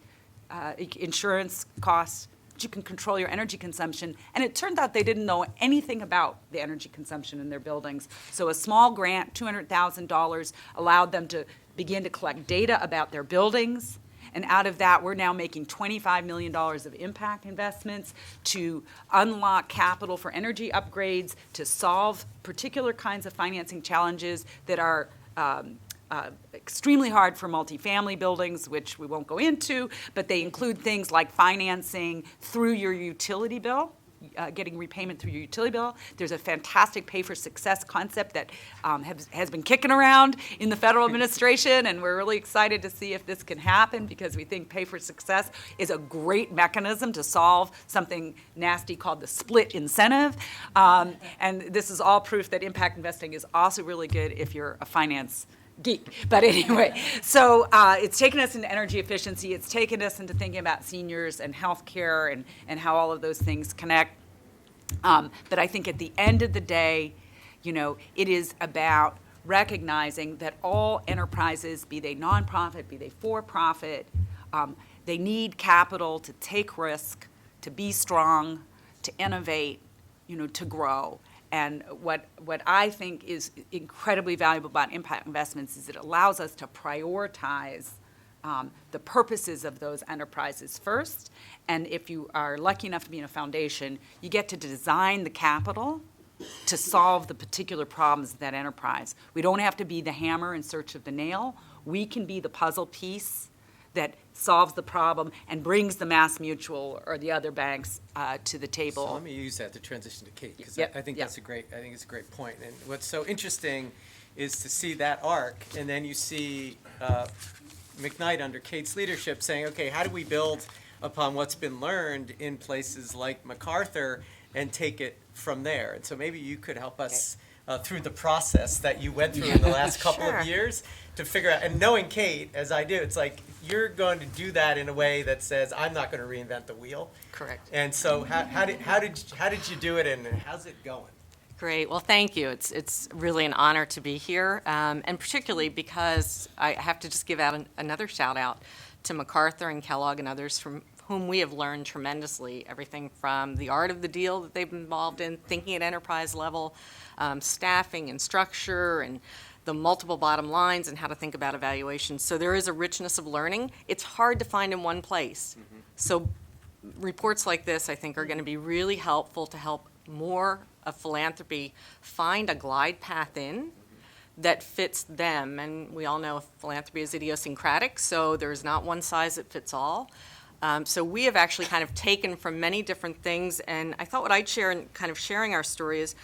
insurance costs, but you can control your energy consumption. And it turned out they didn't know anything about the energy consumption in their buildings. So a small grant, $200,000, allowed them to begin to collect data about their buildings. And out of that, we're now making $25 million of impact investments to unlock capital for energy upgrades, to solve particular kinds of financing challenges that are extremely hard for multifamily buildings, which we won't go into, but they include things like financing through your utility bill, getting repayment through your utility bill. There's a fantastic pay-for-success concept that has been kicking around in the federal administration, and we're really excited to see if this can happen because we think pay-for-success is a great mechanism to solve something nasty called the split incentive. And this is all proof that impact investing is also really good if you're a finance geek. But anyway, so it's taken us into energy efficiency. It's taken us into thinking about seniors and healthcare and how all of those things connect. But I think at the end of the day, it is about recognizing that all enterprises, be they nonprofit, be they for-profit, they need capital to take risk, to be strong, to innovate, to grow. And what I think is incredibly valuable about impact investments is it allows us to prioritize the purposes of those enterprises first. And if you are lucky enough to be in a foundation, you get to design the capital to solve the particular problems of that enterprise. We don't have to be the hammer in search of the nail. We can be the puzzle piece that solves the problem and brings the Mass Mutual or the other banks to the table. So let me use that to transition to Kate, because Yep, I think yep. it's a great point. And what's so interesting is to see that arc, and then you see McKnight under Kate's leadership saying, okay, how do we build upon what's been learned in places like MacArthur and take it from there? And so maybe you could help us through the process that you went through in the last couple of years to figure out, and knowing Kate, as I do, it's like you're going to do that in a way that says, I'm not going to reinvent the wheel. Correct. And so how did you do it, and how's it going? Great. Well, thank you. It's really an honor to be here, and particularly because I have to just give out another shout out to MacArthur and Kellogg and others from whom we have learned tremendously, everything from the art of the deal that they've been involved in, thinking at enterprise level, staffing and structure, and the multiple bottom lines and how to think about evaluation. So there is a richness of learning. It's hard to find in one place. Mm-hmm. So reports like this, I think, are going to be really helpful to help more of philanthropy find a glide path in that fits them. And we all know philanthropy is idiosyncratic, so there's not one size that fits all. So we have actually kind of taken from many different things, and I thought what I'd share in kind of sharing our story is,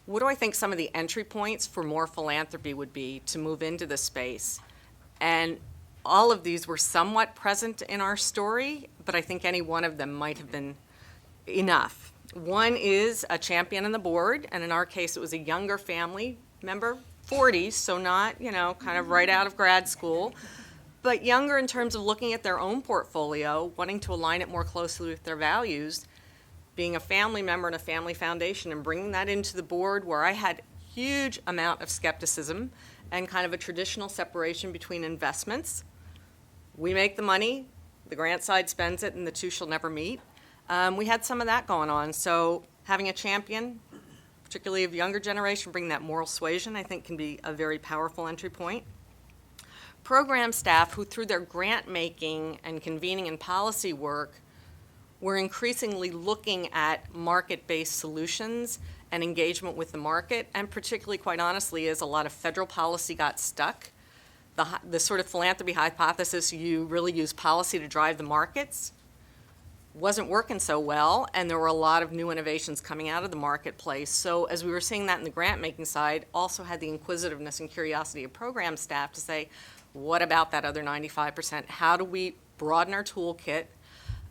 what do I think some of the entry points for more philanthropy would be to move into this space? And all of these were somewhat present in our story, but I think any one of them might have been enough. One is a champion on the board, and in our case, it was a younger family member, 40s, so not, kind of right out of grad school, but younger in terms of looking at their own portfolio, wanting to align it more closely with their values, being a family member in a family foundation and bringing that into the board where I had huge amount of skepticism and kind of a traditional separation between investments. We make the money, the grant side spends it, and the two shall never meet. We had some of that going on, so having a champion, particularly of younger generation, bring that moral suasion, I think can be a very powerful entry point. program staff who, through their grant making and convening and policy work, were increasingly looking at market-based solutions and engagement with the market, and particularly, quite honestly, as a lot of federal policy got stuck, the sort of philanthropy hypothesis, you really use policy to drive the markets, wasn't working so well, and there were a lot of new innovations coming out of the marketplace. So as we were seeing that in the grant-making side, also had the inquisitiveness and curiosity of program staff to say, what about that other 95%? How do we broaden our toolkit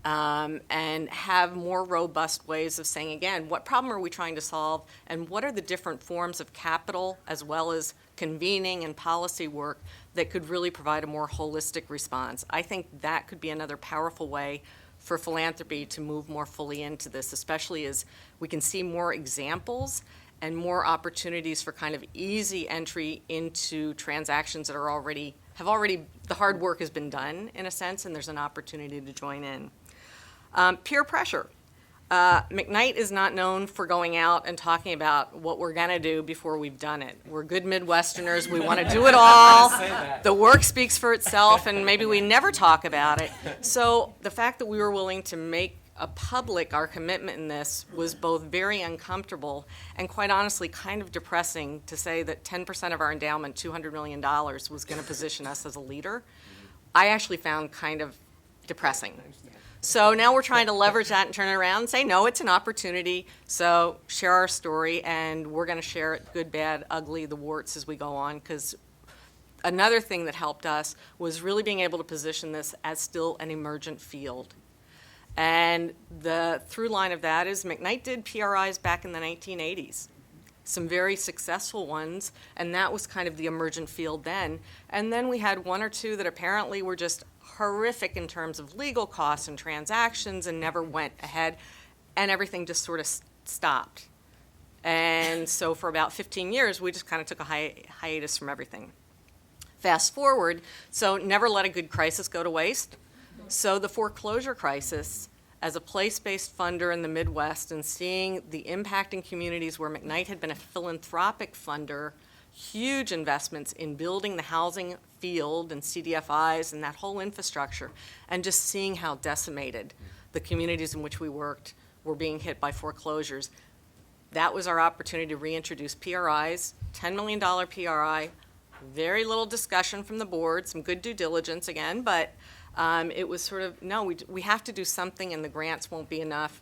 and have more robust ways of saying, again, what problem are we trying to solve, and what are the different forms of capital as well as convening and policy work that could really provide a more holistic response? I think that could be another powerful way for philanthropy to move more fully into this, especially as we can see more examples and more opportunities for kind of easy entry into transactions that are the hard work has been done, in a sense, and there's an opportunity to join in. Peer pressure. McKnight is not known for going out and talking about what we're going to do before we've done it. We're good Midwesterners. We want to do it all. The work speaks for itself, and maybe we never talk about it. So the fact that we were willing to make public our commitment in this was both very uncomfortable and, quite honestly, kind of depressing to say that 10% of our endowment, $200 million, was going to position us as a leader. I actually found kind of depressing. So now we're trying to leverage that and turn it around and say, no, it's an opportunity. So share our story, and we're going to share it, good, bad, ugly, the warts as we go on, because another thing that helped us was really being able to position this as still an emergent field. And the through line of that is McKnight did PRIs back in the 1980s, some very successful ones, and that was kind of the emergent field then. And then we had one or two that apparently were just horrific in terms of legal costs and transactions and never went ahead, and everything just sort of stopped. And so for about 15 years, we just kind of took a hiatus from everything. Fast forward, so never let a good crisis go to waste. So the foreclosure crisis, as a place-based funder in the Midwest and seeing the impact in communities where McKnight had been a philanthropic funder, huge investments in building the housing field and CDFIs and that whole infrastructure, and just seeing how decimated the communities in which we worked were being hit by foreclosures. That was our opportunity to reintroduce PRIs, $10 million PRI, very little discussion from the board, some good due diligence again, but it was sort of, no, we have to do something, and the grants won't be enough.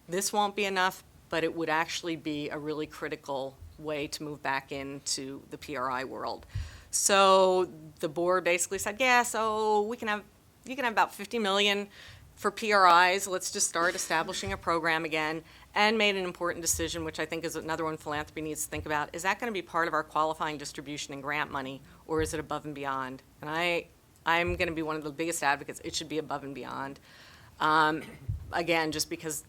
This won't be enough, but it would actually be a really critical way to move back into the PRI world. So the board basically said, yeah, so you can have about $50 million for PRIs. Let's just start establishing a program again, and made an important decision, which I think is another one philanthropy needs to think about. Is that going to be part of our qualifying distribution and grant money, or is it above and beyond? And I'm going to be one of the biggest advocates. It should be above and beyond. Again, just because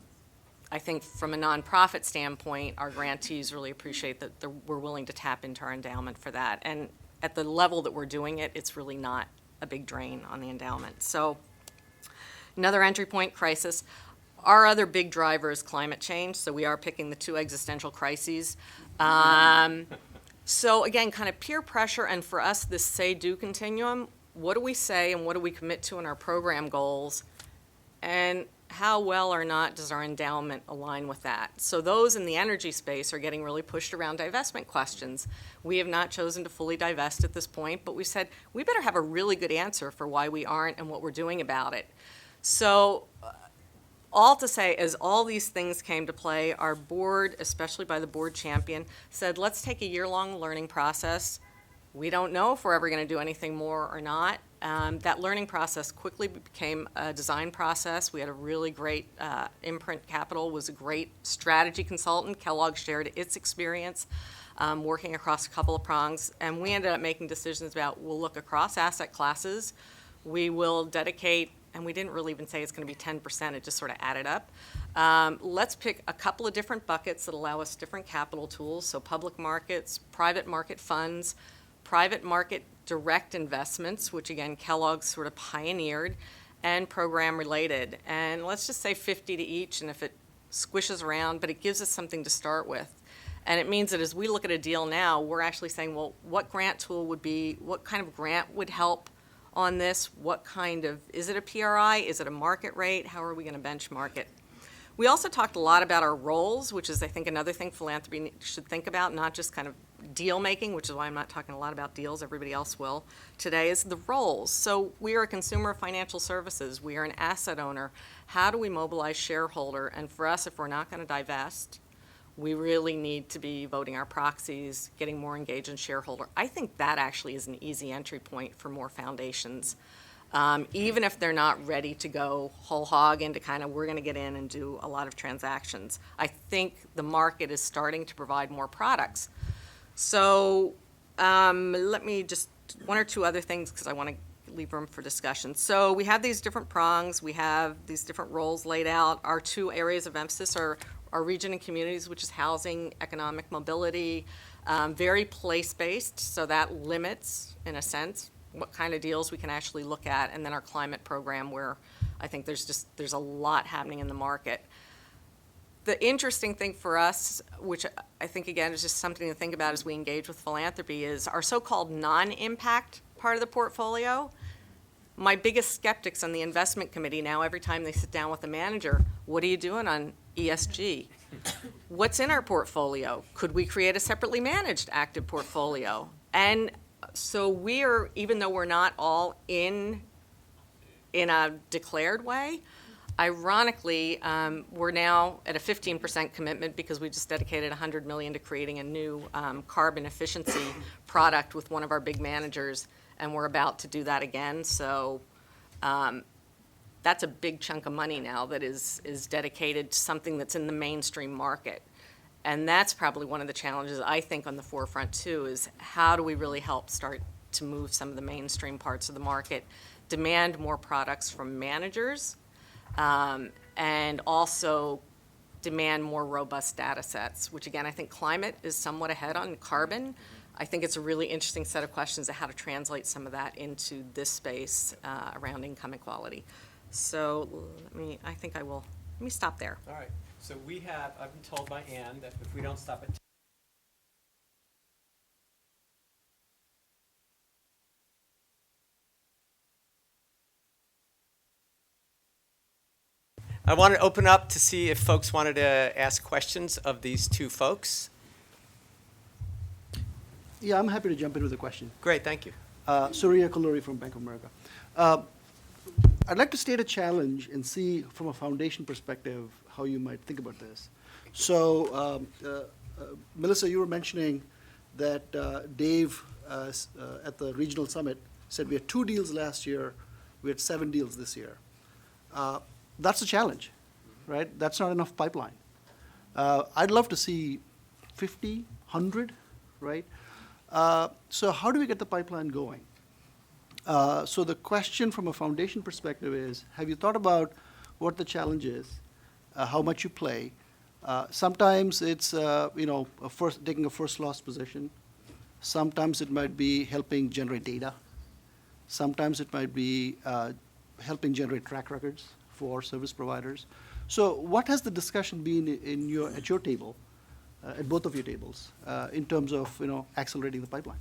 I think from a nonprofit standpoint, our grantees really appreciate that we're willing to tap into our endowment for that. And at the level that we're doing it, it's really not a big drain on the endowment. So another entry point, crisis. Our other big driver is climate change, so we are picking the two existential crises. So again, kind of peer pressure, and for us, this say-do continuum. What do we say and what do we commit to in our program goals? And how well or not does our endowment align with that? So those in the energy space are getting really pushed around divestment questions. We have not chosen to fully divest at this point, but we said we better have a really good answer for why we aren't and what we're doing about it. So all to say, as all these things came to play, our board, especially by the board champion, said, let's take a year-long learning process. We don't know if we're ever going to do anything more or not. That learning process quickly became a design process. We had a really great, Imprint Capital was a great strategy consultant. Kellogg shared its experience working across a couple of prongs. And we ended up making decisions about, we'll look across asset classes. We will dedicate, and we didn't really even say it's going to be 10%, it just sort of added up. Let's pick a couple of different buckets that allow us different capital tools, so public markets, private market funds, private market direct investments, which again, Kellogg sort of pioneered, and program related. And let's just say 50 to each, and if it squishes around, but it gives us something to start with. And it means that as we look at a deal now, we're actually saying, well, what grant tool would be, what kind of grant would help on this? What kind of, is it a PRI? Is it a market rate? How are we going to benchmark it? We also talked a lot about our roles, which is, I think, another thing philanthropy should think about, not just kind of deal making, which is why I'm not talking a lot about deals, everybody else will today, is the roles. So we are a consumer of financial services. We are an asset owner. How do we mobilize shareholder? And for us, if we're not going to divest, we really need to be voting our proxies, getting more engaged in shareholder. I think that actually is an easy entry point for more foundations. Even if they're not ready to go whole hog into kind of, we're going to get in and do a lot of transactions. I think the market is starting to provide more products. So let me just, one or two other things, because I want to leave room for discussion. So we have these different prongs. We have these different roles laid out. Our two areas of emphasis are our region and communities, which is housing, economic mobility, very place-based, so that limits, in a sense, what kind of deals we can actually look at, and then our climate program, where I think there's a lot happening in the market. The interesting thing for us, which I think, again, is just something to think about as we engage with philanthropy, is our so-called non-impact part of the portfolio. My biggest skeptics on the investment committee now, every time they sit down with a manager, what are you doing on ESG? What's in our portfolio? Could we create a separately managed active portfolio? And so we're, even though we're not all in a declared way, ironically, we're now at a 15% commitment because we just dedicated $100 million to creating a new carbon efficiency product with one of our big managers, and we're about to do that again. So that's a big chunk of money now that is dedicated to something that's in the mainstream market. And that's probably one of the challenges, I think, on the forefront, too, is how do we really help start to move some of the mainstream parts of the market, demand more products from managers, and also demand more robust data sets, which, again, I think climate is somewhat ahead on carbon. I think it's a really interesting set of questions of how to translate some of that into this space around income equality. So let me stop there. All right. So I've been told by Ann that if we don't stop at I want to open up to see if folks wanted to ask questions of these two folks. Yeah, I'm happy to jump in with a question. Great, thank you. Surya Kaluri from Bank of America. I'd like to state a challenge and see from a foundation perspective how you might think about this. So, Melissa, you were mentioning that Dave at the regional summit said we had 2 deals last year, we had 7 deals this year. That's a challenge, right? That's not enough pipeline. I'd love to see 50, 100, right? So how do we get the pipeline going? So the question from a foundation perspective is, have you thought about what the challenge is, how much you play? Sometimes it's taking a first loss position. Sometimes it might be helping generate data. Sometimes it might be helping generate track records for service providers. So what has the discussion been at your table, at both of your tables, in terms of accelerating the pipeline?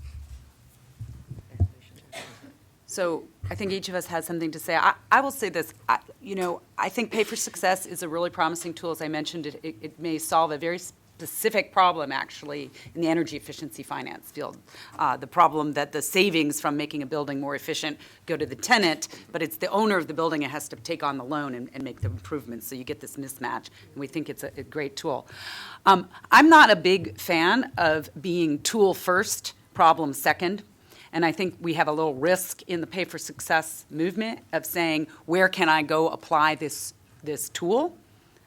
So I think each of us has something to say. I will say this. I think Pay for Success is a really promising tool. As I mentioned, it may solve a very specific problem, actually, in the energy efficiency finance field. The problem that the savings from making a building more efficient go to the tenant, but it's the owner of the building that has to take on the loan and make the improvements. So you get this mismatch, and we think it's a great tool. I'm not a big fan of being tool first, problem second. And I think we have a little risk in the Pay for Success movement of saying, where can I go apply this tool?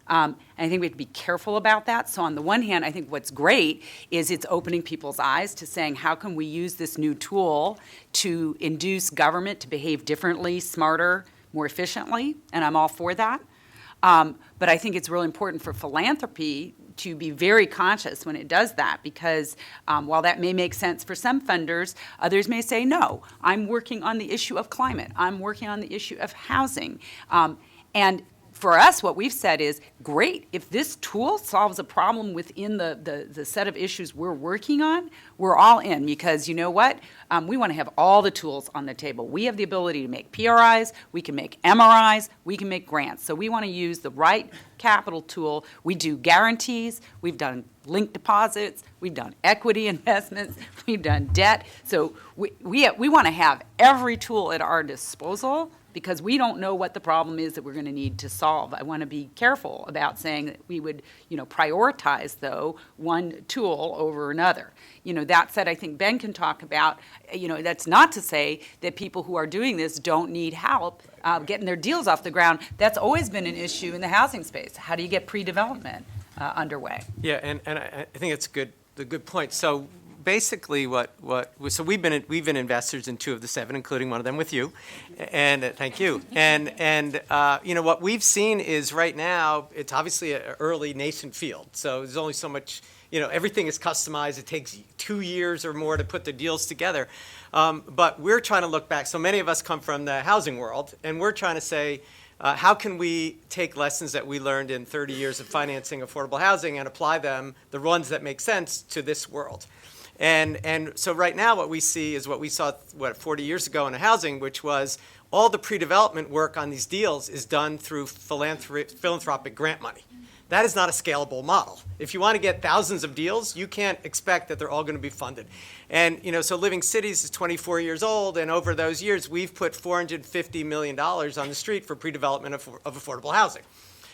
And I think we have to be careful about that. So on the one hand, I think what's great is it's opening people's eyes to saying, how can we use this new tool to induce government to behave differently, smarter, more efficiently? And I'm all for that. But I think it's really important for philanthropy to be very conscious when it does that, because while that may make sense for some funders, others may say, no, I'm working on the issue of climate. I'm working on the issue of housing. And for us, what we've said is, great, if this tool solves a problem within the set of issues we're working on, we're all in, because you know what? We want to have all the tools on the table. We have the ability to make PRIs, we can make MRIs, we can make grants. So we want to use the right capital tool. We do guarantees, we've done linked deposits, we've done equity investments, we've done debt. So we want to have every tool at our disposal, because we don't know what the problem is that we're going to need to solve. I want to be careful about saying that we would, prioritize, though, one tool over another. That said, I think Ben can talk about, that's not to say that people who are doing this don't need help getting their deals off the ground. That's always been an issue in the housing space. How do you get pre-development underway? Yeah, and I think it's a good point. So basically, so we've been investors in 2 of the 7, including one of them with you, and thank you. And what we've seen is right now it's obviously an early nascent field. So there's only so much. Everything is customized. It takes 2 years or more to put the deals together. But we're trying to look back. So many of us come from the housing world, and we're trying to say, how can we take lessons that we learned in 30 years of financing affordable housing and apply them, the ones that make sense, to this world? And so right now what we see is what we saw 40 years ago in housing, which was all the pre-development work on these deals is done through philanthropic grant money. That is not a scalable model. If you want to get thousands of deals, you can't expect that they're all going to be funded. And so Living Cities is 24 years old, and over those years we've put $450 million on the street for pre-development of affordable housing.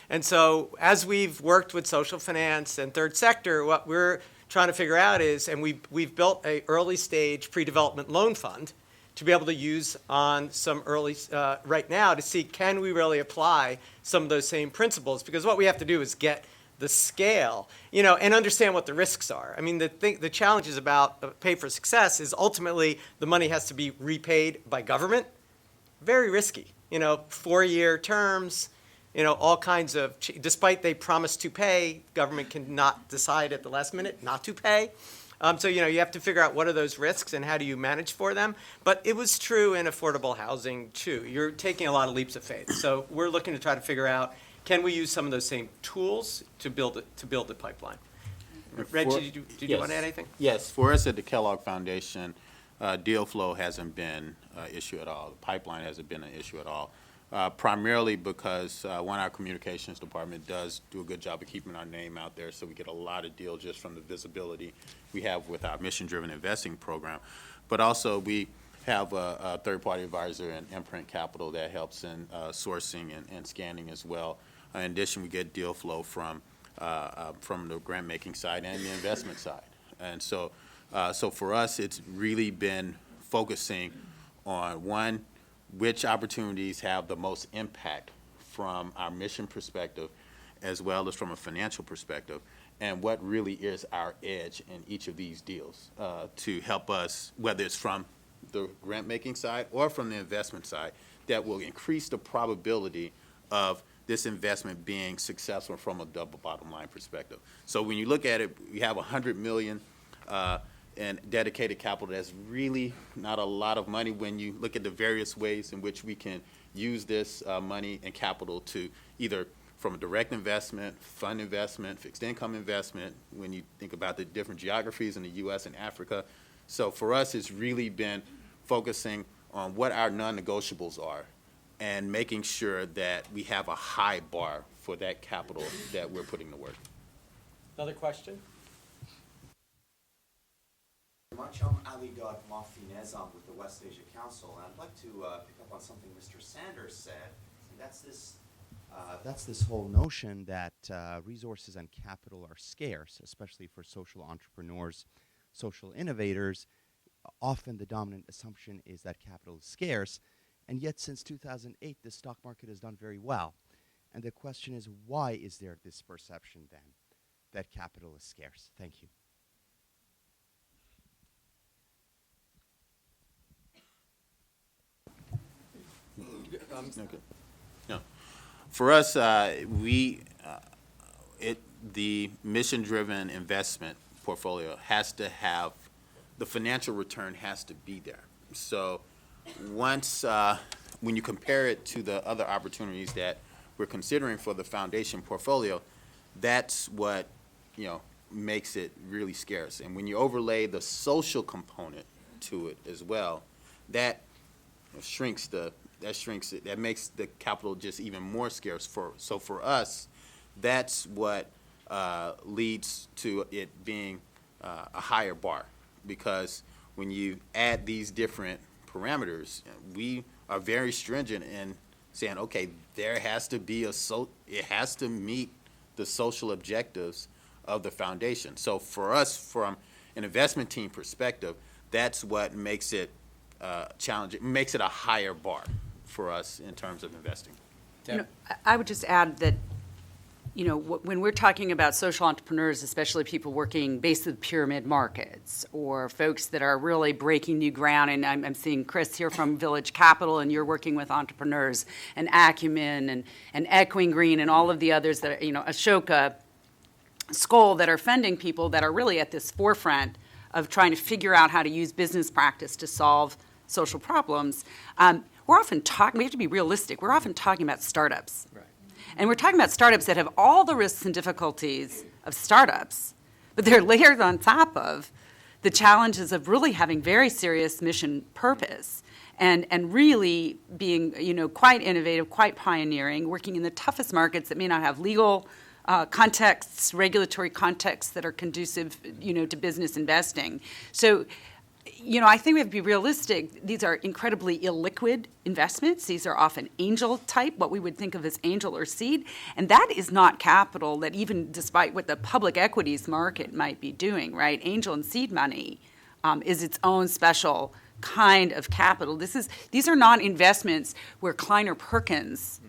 And so as we've worked with social finance and third sector, what we're trying to figure out is, and we've built a early stage pre-development loan fund to be able to use on some early, right now, to see, can we really apply some of those same principles? Because what we have to do is get the scale, and understand what the risks are. I mean, the challenges about Pay for Success is ultimately the money has to be repaid by government. Very risky, 4-year terms, all kinds of, despite they promise to pay, government cannot decide at the last minute not to pay. So, you have to figure out what are those risks and how do you manage for them. But it was true in affordable housing, too. You're taking a lot of leaps of faith. So we're looking to try to figure out, can we use some of those same tools to build the pipeline? Reggie, did you want to add anything? Yes, for us at the Kellogg Foundation, deal flow hasn't been an issue at all. The pipeline hasn't been an issue at all. Primarily because our communications department does do a good job of keeping our name out there, so we get a lot of deals just from the visibility we have with our mission-driven investing program. But also we have a third-party advisor in Imprint Capital that helps in sourcing and scanning as well. In addition, we get deal flow from the grant-making side and the investment side. And so for us, it's really been focusing on, one, which opportunities have the most impact from our mission perspective as well as from a financial perspective, and what really is our edge in each of these deals to help us, whether it's from the grant-making side or from the investment side, that will increase the probability of this investment being successful from a double bottom line perspective. So when you look at it, we have $100 million and dedicated capital. That's really not a lot of money when you look at the various ways in which we can use this money and capital to either from a direct investment, fund investment, fixed income investment, when you think about the different geographies in the U.S. and Africa. So for us, it's really been focusing on what our non-negotiables are and making sure that we have a high bar for that capital that we're putting to work. Another question? I'm Ali Dod Mafinez. I'm with the West Asia Council, and I'd like to pick up on something Mr. Sanders said, and that's this whole notion that resources and capital are scarce, especially for social entrepreneurs, social innovators. Often the dominant assumption is that capital is scarce, and yet since 2008, the stock market has done very well. And the question is, why is there this perception then that capital is scarce? Thank you. Okay. No. For us, the mission-driven investment portfolio has to have, the financial return has to be there. So once, when you compare it to the other opportunities that we're considering for the foundation portfolio, that's what, makes it really scarce. And when you overlay the social component to it as well, that shrinks it, that makes the capital just even more scarce. So for us, that's what leads to it being a higher bar, because when you add these different parameters, we are very stringent in saying, okay, there has to be it has to meet the social objectives of the foundation. So for us, from an investment team perspective, that's what makes it challenging, makes it a higher bar for us in terms of investing. I would just add that, when we're talking about social entrepreneurs, especially people working base of the pyramid markets or folks that are really breaking new ground, and I'm seeing Chris here from Village Capital, and you're working with entrepreneurs, and Acumen, and Equine Green, and all of the others that are, Ashoka, Skoll, that are funding people that are really at this forefront of trying to figure out how to use business practice to solve social problems. We're often we have to be realistic, we're often talking about startups. Right. And we're talking about startups that have all the risks and difficulties of startups, but they're layered on top of the challenges of really having very serious mission purpose and really being, quite innovative, quite pioneering, working in the toughest markets that may not have legal contexts, regulatory contexts that are conducive, to business investing. So, I think we have to be realistic. These are incredibly illiquid investments. These are often angel type, what we would think of as angel or seed. And that is not capital that, even despite what the public equities market might be doing, right? Angel and seed money is its own special kind of capital. These are not investments where Kleiner Perkins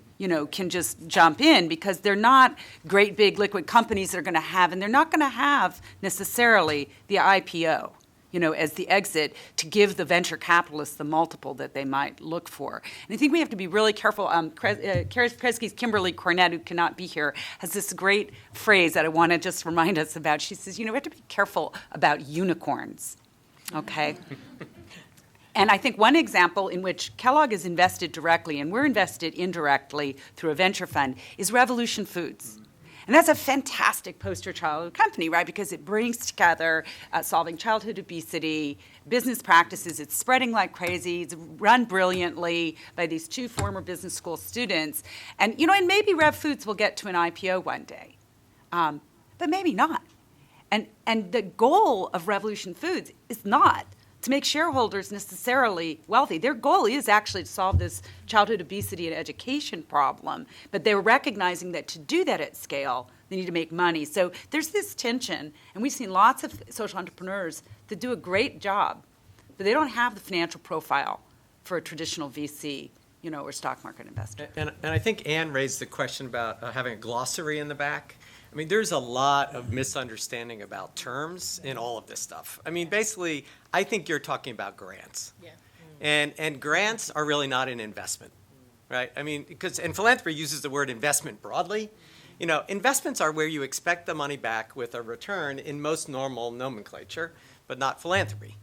can just jump in, because they're not great big liquid companies that are going to have, and they're not going to have necessarily the IPO, as the exit to give the venture capitalists the multiple that they might look for. And I think we have to be really careful. Kresge's Kimberly Cornett, who cannot be here, has this great phrase that I want to just remind us about. She says, we have to be careful about unicorns, okay? And I think one example in which Kellogg is invested directly, and we're invested indirectly through a venture fund, is Revolution Foods. And that's a fantastic poster child company, right? Because it brings together solving childhood obesity, business practices. It's spreading like crazy. It's run brilliantly by these two former business school students. And, and maybe Rev Foods will get to an IPO one day, but maybe not. And the goal of Revolution Foods is not to make shareholders necessarily wealthy. Their goal is actually to solve this childhood obesity and education problem, but they're recognizing that to do that at scale, they need to make money. So there's this tension, and we've seen lots of social entrepreneurs that do a great job, but they don't have the financial profile for a traditional VC, or stock market investor. And I think Ann raised the question about having a glossary in the back. I mean, there's a lot of misunderstanding about terms in all of this stuff. I mean, basically, I think you're talking about grants. Yeah. And grants are really not an investment, right? I mean, and philanthropy uses the word investment broadly. Investments are where you expect the money back with a return in most normal nomenclature, but not philanthropy.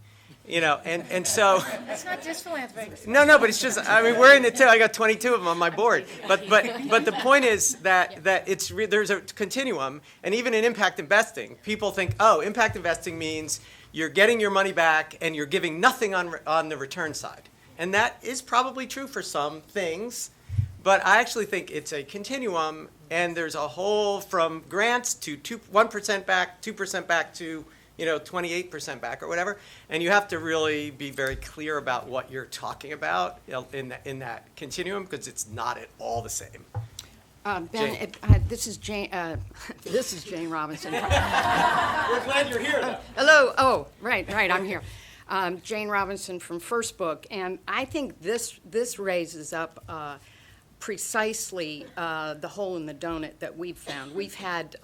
And so. It's not just philanthropy. No, but it's just, we're in it too. I got 22 of them on my board. But the point is that there's a continuum, and even in impact investing, people think, impact investing means you're getting your money back and you're giving nothing on the return side. And that is probably true for some things, but I actually think it's a continuum, and there's a whole from grants to 1% back, 2% back to 28% back or whatever, and you have to really be very clear about what you're talking about in that continuum, because it's not at all the same. Ben, this is Jane. This is Jane Robinson. We're glad you're here, though. Hello. Oh, right. I'm here. Jane Robinson from First Book, and I think this raises up precisely the hole in the donut that we've found. We've had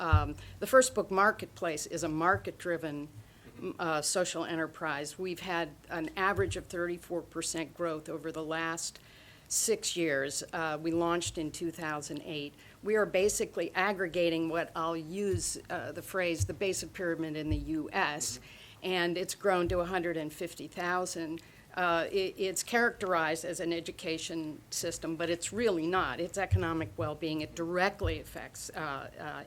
the First Book Marketplace is a market-driven social enterprise. We've had an average of 34% growth over the last 6 years. We launched in 2008. We are basically aggregating what I'll use the phrase the basic pyramid in the U.S., and it's grown to 150,000 It's characterized as an education system, but it's really not. It's economic well-being. It directly affects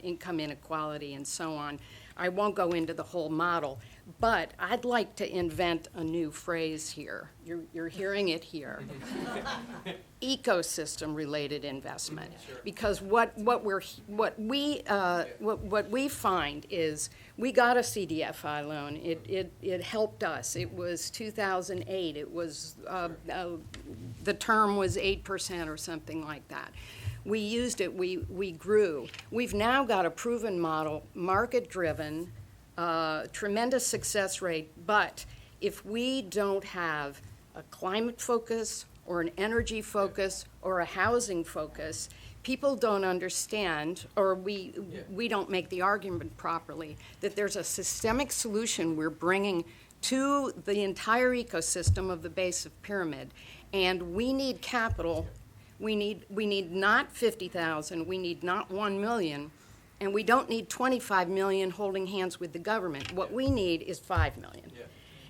income inequality and so on. I won't go into the whole model, but I'd like to invent a new phrase here. You're hearing it here. Ecosystem-related investment. Because what we find is we got a CDFI loan. It helped us. It was 2008. It was the term was 8% or something like that. We used it, we grew. We've now got a proven model, market-driven, tremendous success rate, but if we don't have a climate focus or an energy focus or a housing focus, people don't understand, or we don't make the argument properly, that there's a systemic solution we're bringing to the entire ecosystem of the base of pyramid, and we need capital. We need not 50,000, we need not 1 million, and we don't need 25 million holding hands with the government. What we need is 5 million. Yeah.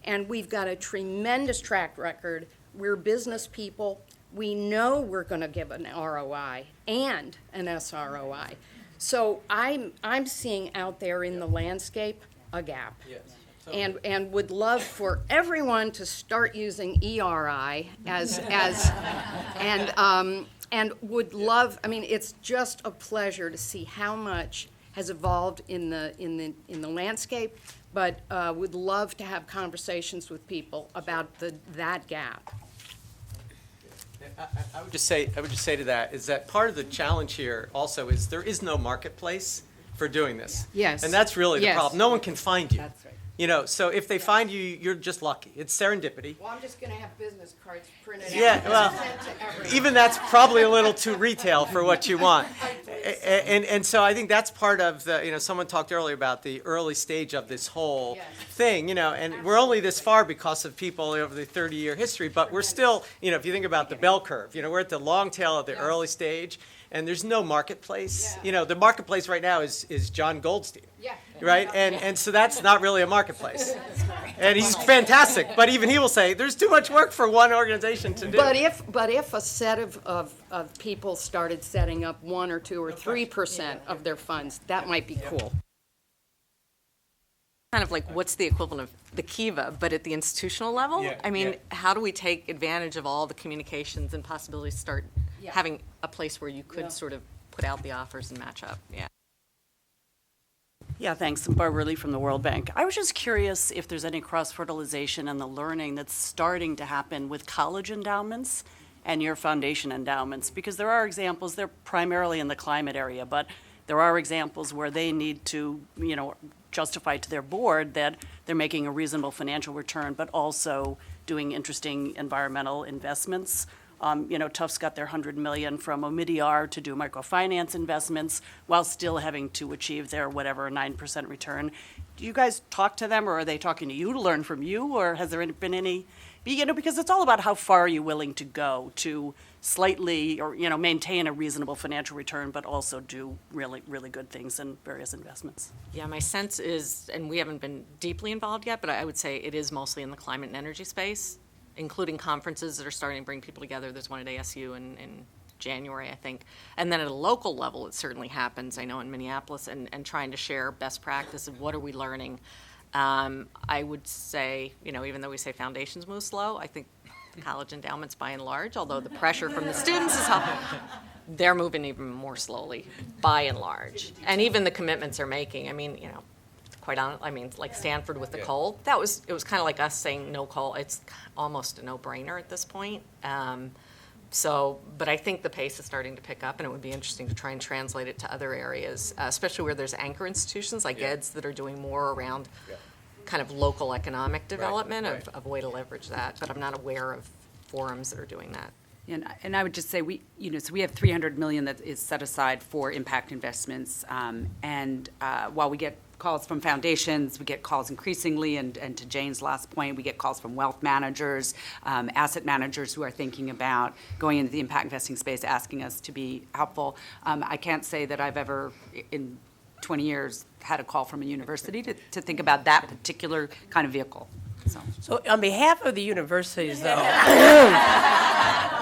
And we've got a tremendous track record. We're business people. We know we're going to give an ROI and an SROI. So I'm seeing out there in the landscape a gap. Yes. And would love for everyone to start using ERI and would love. I mean, it's just a pleasure to see how much has evolved in the landscape. But would love to have conversations with people about that gap. I would just say to that is that part of the challenge here also is there is no marketplace for doing this. Yes. And that's really the problem. No one can find you. That's right. You know, so if they find you, you're just lucky. It's serendipity. Well, I'm just going to have business cards printed out. Yeah, well, even that's probably a little too retail for what you want. And so I think that's part of the, someone talked earlier about the early stage of this whole thing, and we're only this far because of people over the 30-year history, but we're still, if you think about the bell curve, we're at the long tail of the early stage, and there's no marketplace. The marketplace right now is John Goldstein. Right? And so that's not really a marketplace. And he's fantastic, but even he will say there's too much work for one organization to do. But if a set of people started setting up 1 or 2 or 3% of their funds, that might be cool. Kind of like what's the equivalent of the Kiva, but at the institutional level? Yeah, I mean, how do we take advantage of all the communications and possibilities to start having a place where you could sort of put out the offers and match up? Yeah. Yeah, thanks. I'm Barbara Lee from the World Bank. I was just curious if there's any cross-fertilization in the learning that's starting to happen with college endowments and your foundation endowments, because there are examples, they're primarily in the climate area, but there are examples where they need to, justify to their board that they're making a reasonable financial return, but also doing interesting environmental investments. Tufts got their $100 million from Omidyar to do microfinance investments while still having to achieve their 9% return. Do you guys talk to them, or are they talking to you to learn from you, or has there been any, because it's all about how far are you willing to go to slightly, or, maintain a reasonable financial return, but also do really, really good things in various investments. Yeah, my sense is, and we haven't been deeply involved yet, but I would say it is mostly in the climate and energy space, including conferences that are starting to bring people together. There's one at ASU in January, I think. And then at a local level, it certainly happens, I know, in Minneapolis, and trying to share best practice of what are we learning. I would say, even though we say foundations move slow, I think college endowments by and large, although the pressure from the students is helping, they're moving even more slowly by and large. And even the commitments they're making, quite honestly, like Stanford with the coal, it was kind of like us saying no coal. It's almost a no-brainer at this point. But I think the pace is starting to pick up, and it would be interesting to try and translate it to other areas, especially where there's anchor institutions like EDS that are doing more around kind of local economic development of a way to leverage that. But I'm not aware of forums that are doing that. And I would just say we have $300 million that is set aside for impact investments, and while we get calls from foundations, we get calls increasingly, and to Jane's last point, we get calls from wealth managers, asset managers who are thinking about going into the impact investing space, asking us to be helpful. I can't say that I've ever, in 20 years, had a call from a university to think about that particular kind of vehicle. So on behalf of the universities, though,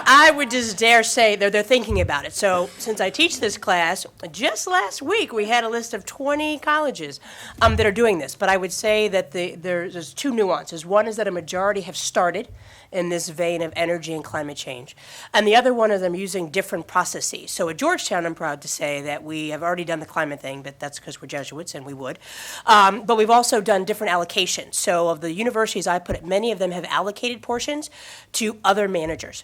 I would just dare say they're thinking about it. So since I teach this class, just last week we had a list of 20 colleges that are doing this. But I would say that there's two nuances. One is that a majority have started in this vein of energy and climate change. And the other one is I'm using different processes. So at Georgetown, I'm proud to say that we have already done the climate thing, but that's because we're Jesuits and we would. But we've also done different allocations. So of the universities I put it, many of them have allocated portions to other managers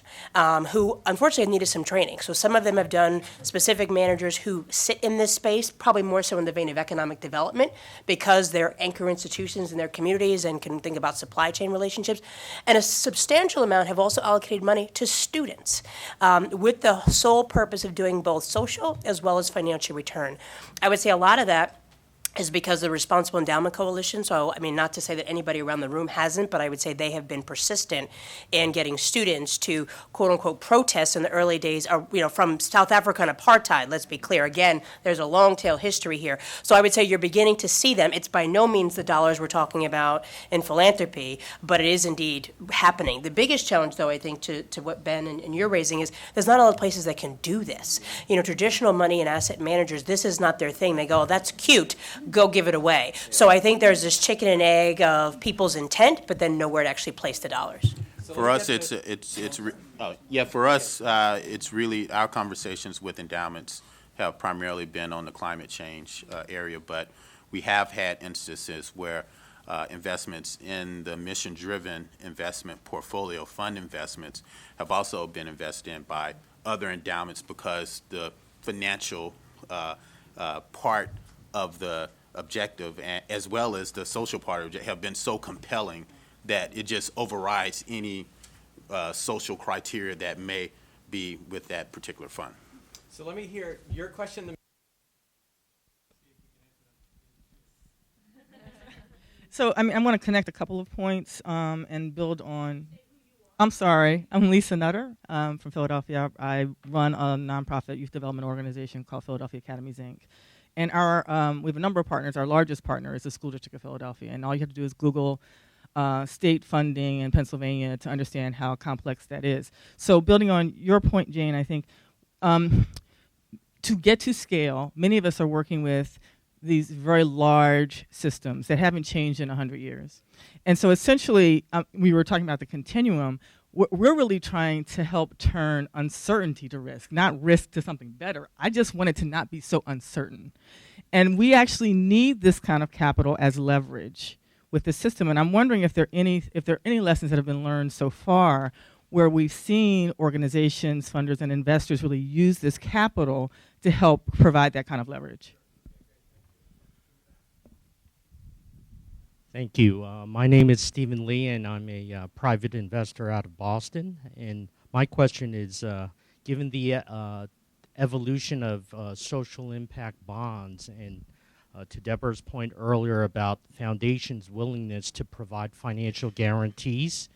who unfortunately have needed some training. So some of them have done specific managers who sit in this space, probably more so in the vein of economic development, because they're anchor institutions in their communities and can think about supply chain relationships. And a substantial amount have also allocated money to students with the sole purpose of doing both social as well as financial return. I would say a lot of that is because of the Responsible Endowment Coalition. So, I mean, not to say that anybody around the room hasn't, but I would say they have been persistent in getting students to, quote unquote, protest in the early days, from South Africa and apartheid, let's be clear. Again, there's a long tail history here. So I would say you're beginning to see them. It's by no means the dollars we're talking about in philanthropy, but it is indeed happening. The biggest challenge, though, I think, to what Ben and you're raising is there's not a lot of places that can do this. Traditional money and asset managers, this is not their thing. They go, oh, that's cute, go give it away. So I think there's this chicken and egg of people's intent, but then nowhere to actually place the dollars. For us, it's really our conversations with endowments have primarily been on the climate change area, but we have had instances where investments in the mission-driven investment portfolio, fund investments, have also been invested in by other endowments because the financial part of the objective as well as the social part of it have been so compelling that it just overrides any social criteria that may be with that particular fund. So let me hear your question. So I want to connect a couple of points and build on. I'm sorry, I'm Lisa Nutter from Philadelphia. I run a nonprofit youth development organization called Philadelphia Academies, Inc. And we have a number of partners. Our largest partner is the School District of Philadelphia. And all you have to do is Google state funding in Pennsylvania to understand how complex that is. So building on your point, Jane, I think to get to scale, many of us are working with these very large systems that haven't changed in 100 years. And so essentially, we were talking about the continuum. We're really trying to help turn uncertainty to risk, not risk to something better. I just want it to not be so uncertain. And we actually need this kind of capital as leverage with the system. And I'm wondering if there are any lessons that have been learned so far where we've seen organizations, funders, and investors really use this capital to help provide that kind of leverage. Thank you. My name is Stephen Lee, and I'm a private investor out of Boston. And my question is, given the evolution of social impact bonds, and to Deborah's point earlier about foundations' willingness to provide financial guarantees,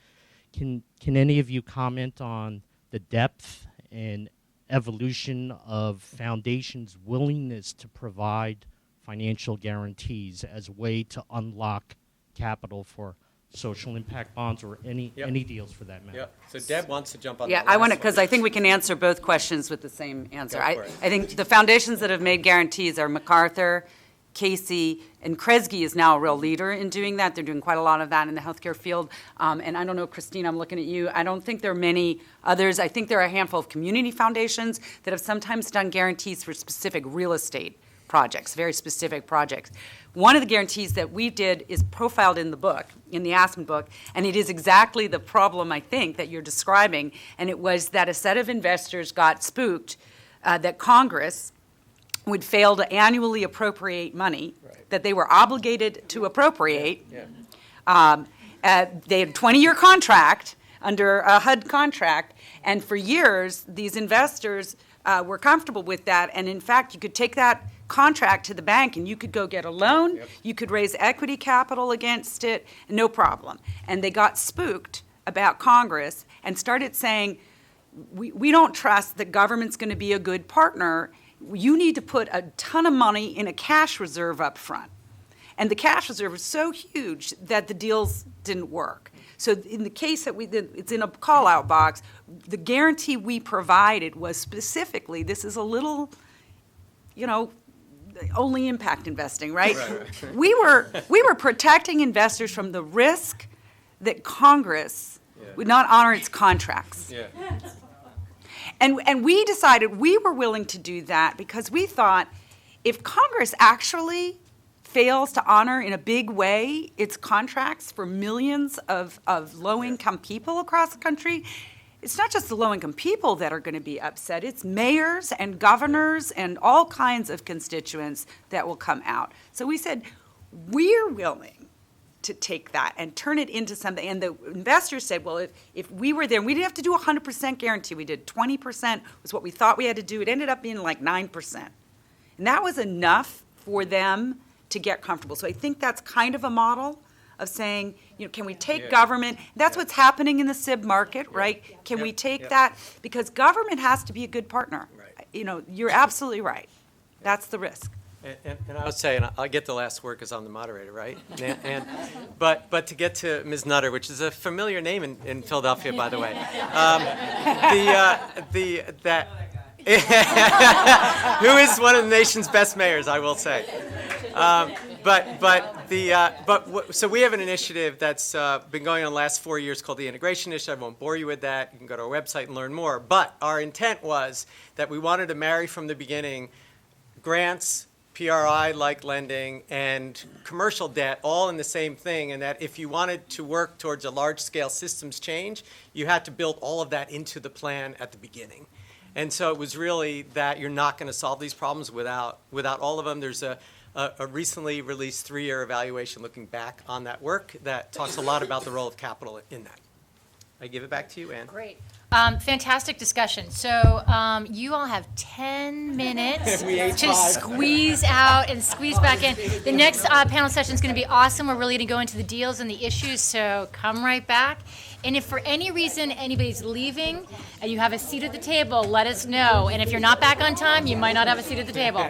can any of you comment on the depth and evolution of foundations' willingness to provide financial guarantees as a way to unlock capital for social impact bonds or any deals for that matter? So Deb wants to jump on Yeah, that I want to, last because one. I think we can answer both questions with the same answer. Go I for it. think the foundations that have made guarantees are MacArthur, Casey, and Kresge is now a real leader in doing that. They're doing quite a lot of that in the healthcare field. And I don't know, Christine, I'm looking at you. I don't think there are many others. I think there are a handful of community foundations that have sometimes done guarantees for specific real estate projects, very specific projects. One of the guarantees that we did is profiled in the book, in the Aspen book, and it is exactly the problem, I think, that you're describing, and it was that a set of investors got spooked that Congress would fail to annually appropriate money that they were obligated to appropriate. They had a 20-year contract under a HUD contract, and for years, these investors were comfortable with that, and in fact, you could take that contract to the bank and you could go get a loan, you could raise equity capital against it, no problem. And they got spooked about Congress and started saying, we don't trust that government's going to be a good partner. You need to put a ton of money in a cash reserve up front. And the cash reserve was so huge that the deals didn't work. So in the case that we did, it's in a call-out box, the guarantee we provided was specifically, this is a little, only impact investing, right? Right. We were protecting investors from the risk that Congress would not honor its contracts. Yeah. And we decided we were willing to do that because we thought if Congress actually fails to honor in a big way its contracts for millions of low-income people across the country, it's not just the low-income people that are going to be upset, it's mayors and governors and all kinds of constituents that will come out. So we said, we're willing to take that and turn it into something. And the investors said, well, if we were there, we didn't have to do 100% guarantee. We did 20% was what we thought we had to do. It ended up being like 9%. And that was enough for them to get comfortable. So I think that's kind of a model of saying, can we take government? That's what's happening in the SIB market, right? Can we take that? Because government has to be a good partner. Right. You're absolutely right. That's the risk. And I would say, and I'll get the last word because I'm the moderator, right? But to get to Ms. Nutter, which is a familiar name in Philadelphia, by the way, who is one of the nation's best mayors, I will say. So we have an initiative that's been going on the last 4 years called the Integration Initiative. I won't bore you with that. You can go to our website and learn more. But our intent was that we wanted to marry from the beginning grants, PRI-like lending, and commercial debt all in the same thing, and that if you wanted to work towards a large-scale systems change, you had to build all of that into the plan at the beginning. And so it was really that you're not going to solve these problems without all of them. There's a recently released 3-year evaluation looking back on that work that talks a lot about the role of capital in that. I give it back to you, Ann. Great. Fantastic discussion. So you all have 10 minutes to squeeze out and squeeze back in. The next panel session is going to be awesome. We're really going to go into the deals and the issues, so come right back. And if for any reason anybody's leaving and you have a seat at the table, let us know. And if you're not back on time, you might not have a seat at the table.